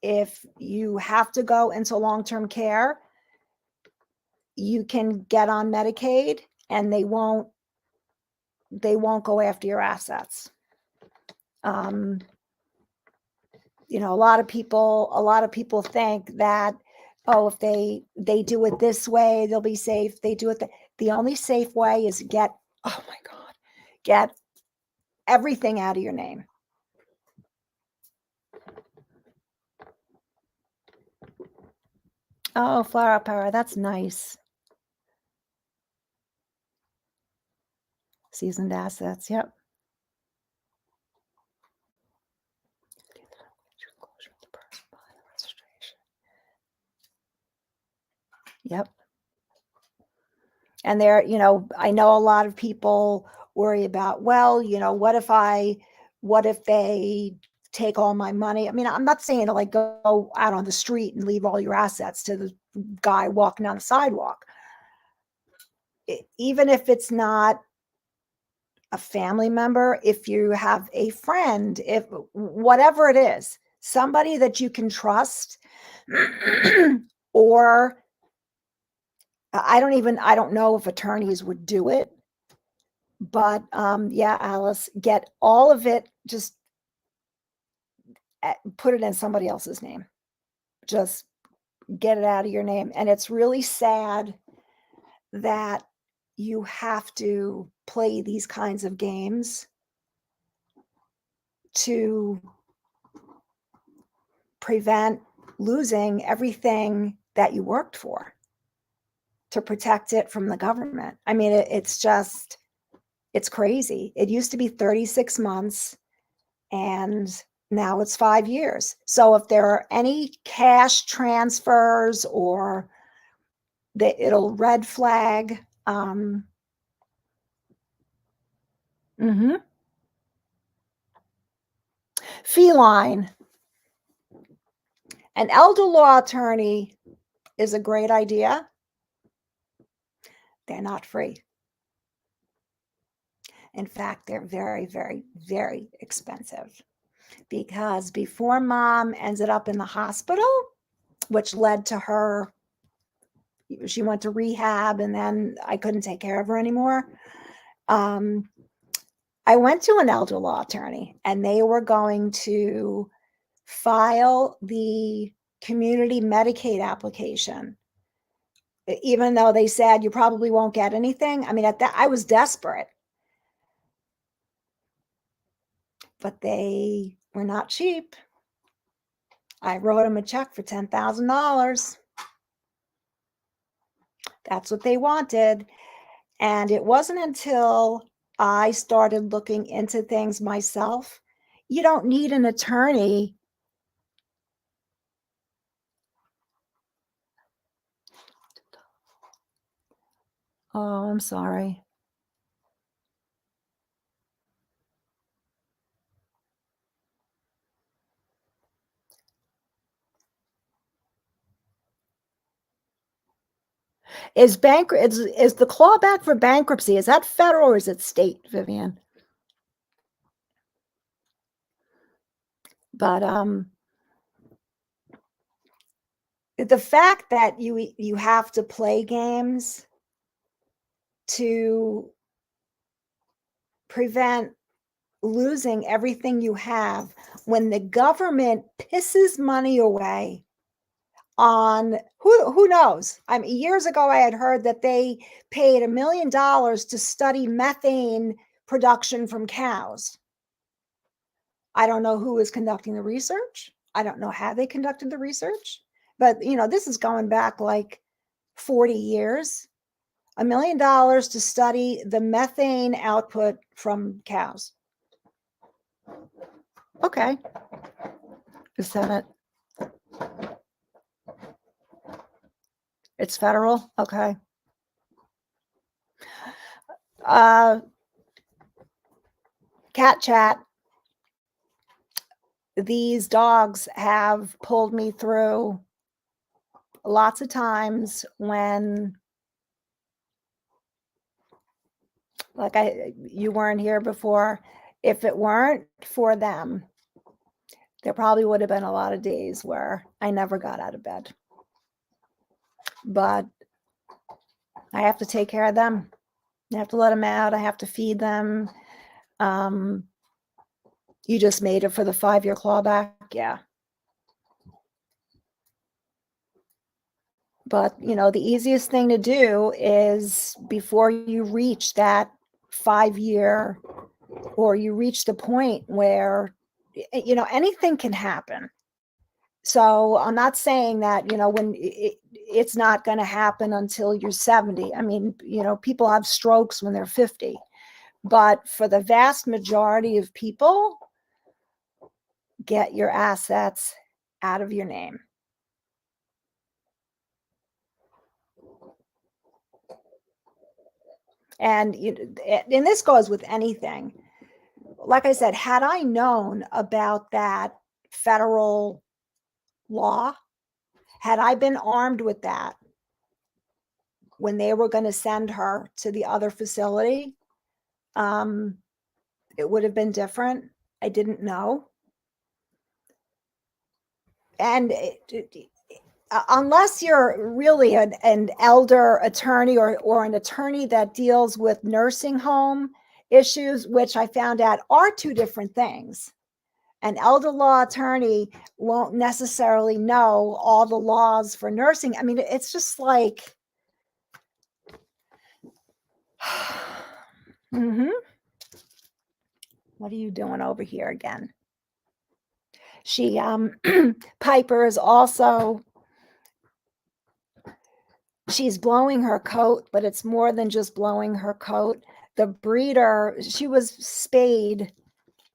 if you have to go into long-term care, you can get on Medicaid, and they won't go after your assets. A lot of people think that, oh, if they do it this way, they'll be safe. They do it the only safe way is get everything out of your name. Oh, flower power, that's nice. Seasoned assets, yep. And there, I know a lot of people worry about, well, what if they take all my money? I mean, I'm not saying to like go out on the street and leave all your assets to the guy walking down the sidewalk. Even if it's not a family member, if you have a friend, if whatever it is, somebody that you can trust, or I don't know if attorneys would do it, but yeah, Alice, get all of it, just put it in somebody else's name. Just get it out of your name. And it's really sad that you have to play these kinds of games to prevent losing everything that you worked for, to protect it from the government. I mean, it's crazy. It used to be 36 months and now it's 5 years. So if there are any cash transfers or it'll red flag. Feline. An elder law attorney is a great idea. They're not free. In fact, they're very, very, very expensive, because before mom ended up in the hospital, which led to her, she went to rehab and then I couldn't take care of her anymore. I went to an elder law attorney and they were going to file the community Medicaid application, even though they said you probably won't get anything. I mean, at that, I was desperate, but they were not cheap. I wrote them a check for $10,000. That's what they wanted. And it wasn't until I started looking into things myself. You don't need an attorney. Oh, I'm sorry. Is the clawback for bankruptcy, is that federal or is it state, Vivian? But the fact that you have to play games to prevent losing everything you have, when the government pisses money away on who knows. I mean, years ago I had heard that they paid $1 million to study methane production from cows. I don't know who is conducting the research. I don't know how they conducted the research, but this is going back like 40 years. $1 million to study the methane output from cows. Okay. Is that it? It's federal? Okay. Cat chat. These dogs have pulled me through lots of times when, like, you weren't here before. If it weren't for them, there probably would have been a lot of days where I never got out of bed. But I have to take care of them. I have to let them out. I have to feed them. You just made it for the 5-year clawback. Yeah. But, the easiest thing to do is, before you reach that 5-year, or you reach the point where, anything can happen. So I'm not saying that, when it's not going to happen until you're 70. I mean, people have strokes when they're 50. But for the vast majority of people, get your assets out of your name. And and this goes with anything. Like I said, had I known about that federal law, had I been armed with that when they were going to send her to the other facility, it would have been different. I didn't know. And unless you're really an elder attorney or an attorney that deals with nursing home issues, which I found out are two different things. An elder law attorney won't necessarily know all the laws for nursing. I mean, it's just like, what are you doing over here again? She, Piper is also, she's blowing her coat, but it's more than just blowing her coat. The breeder, she was spayed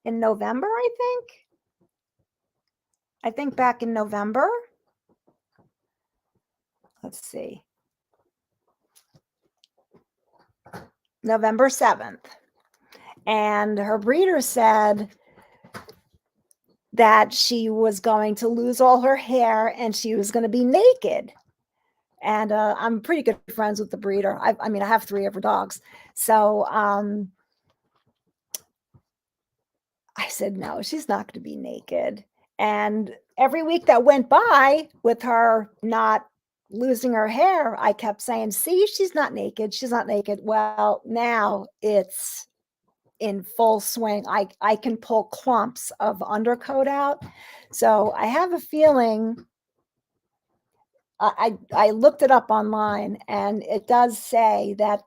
in November, I think. I think back in November. Let's see. November 7th. And her breeder said that she was going to lose all her hair and she was going to be naked. And I'm pretty good friends with the breeder. I mean, I have 3 of her dogs. So I said, no, she's not going to be naked. And every week that went by with her not losing her hair, I kept saying, see, she's not naked. She's not naked. Well, now it's in full swing. I can pull clumps of undercoat out. So I have a feeling, I looked it up online, and it does say that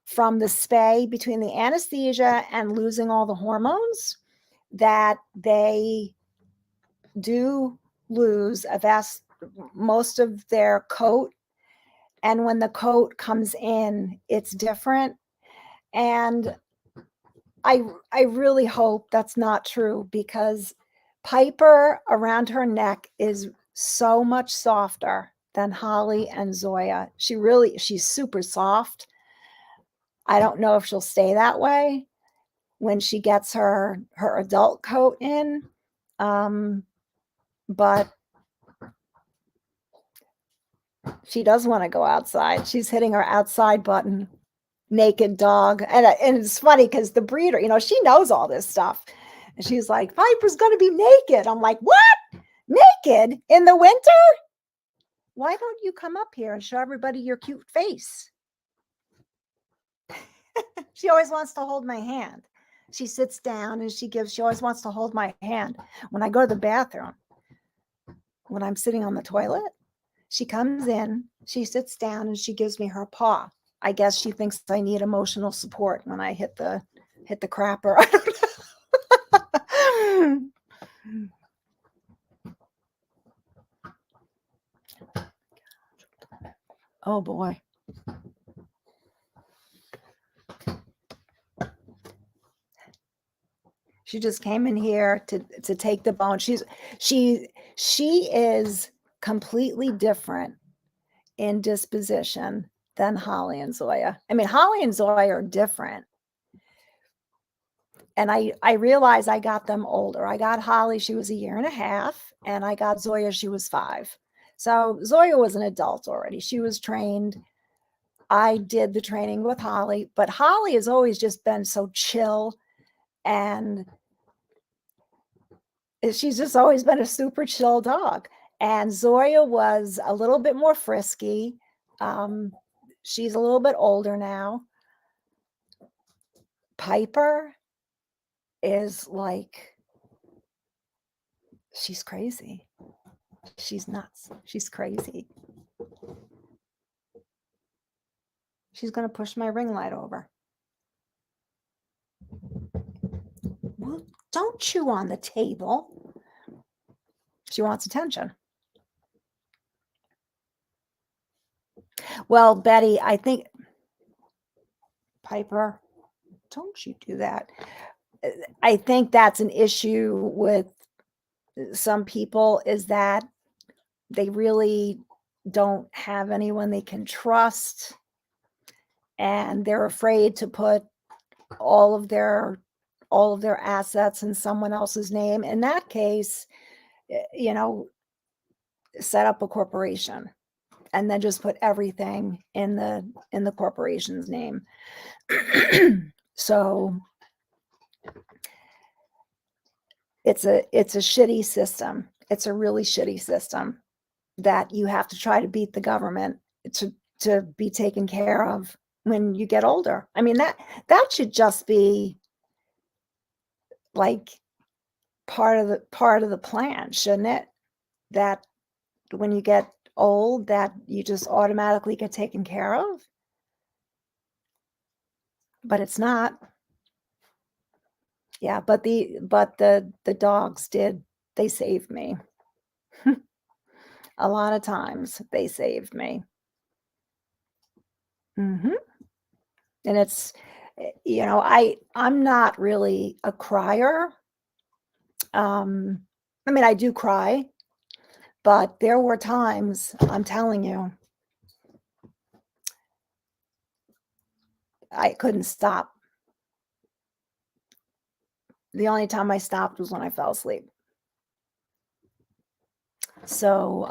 from the spay, between the anesthesia and losing all the hormones, that they do lose most of their coat. And when the coat comes in, it's different. And I really hope that's not true, because Piper around her neck is so much softer than Holly and Zoya. She's super soft. I don't know if she'll stay that way when she gets her adult coat in. But she does want to go outside. She's hitting her outside button. Naked dog. And it's funny because the breeder, she knows all this stuff. And she's like, Piper's going to be naked. I'm like, what? Naked in the winter? Why don't you come up here and show everybody your cute face? She always wants to hold my hand. She sits down and she always wants to hold my hand. When I go to the bathroom, when I'm sitting on the toilet, she comes in, she sits down, and she gives me her paw. I guess she thinks I need emotional support when I hit the crapper. I don't know. Oh boy. She just came in here to take the bone. She is completely different in disposition than Holly and Zoya. I mean, Holly and Zoya are different. And I realized I got them older. I got Holly, she was 1.5 years, and I got Zoya, she was 5. So Zoya was an adult already. She was trained. I did the training with Holly, but Holly has always just been so chill, and she's just always been a super chill dog. And Zoya was a little bit more frisky. She's a little bit older now. Piper is like, she's crazy. She's nuts. She's crazy. She's going to push my ring light over. Well, don't chew on the table. She wants attention. Well, Betty, I think, Piper, don't you do that. I think that's an issue with some people, is that they really don't have anyone they can trust. and they're afraid to put all of their all of their assets in someone else's name. In that case, you know, set up a corporation and then just put everything in the corporation's name. So it's a shitty system. It's a really shitty system that you have to try to beat the government to be taken care of when you get older. I mean, that should just be like part of the plan, shouldn't it? That when you get old, that you just automatically get taken care of, but it's not. Yeah, but the dogs did, they saved me. A lot of times they saved me. Mhm. And it's, I'm not really a crier. Um, I mean, I do cry, but there were times, I'm telling you, I couldn't stop. The only time I stopped was when I fell asleep. So,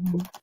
Mhm.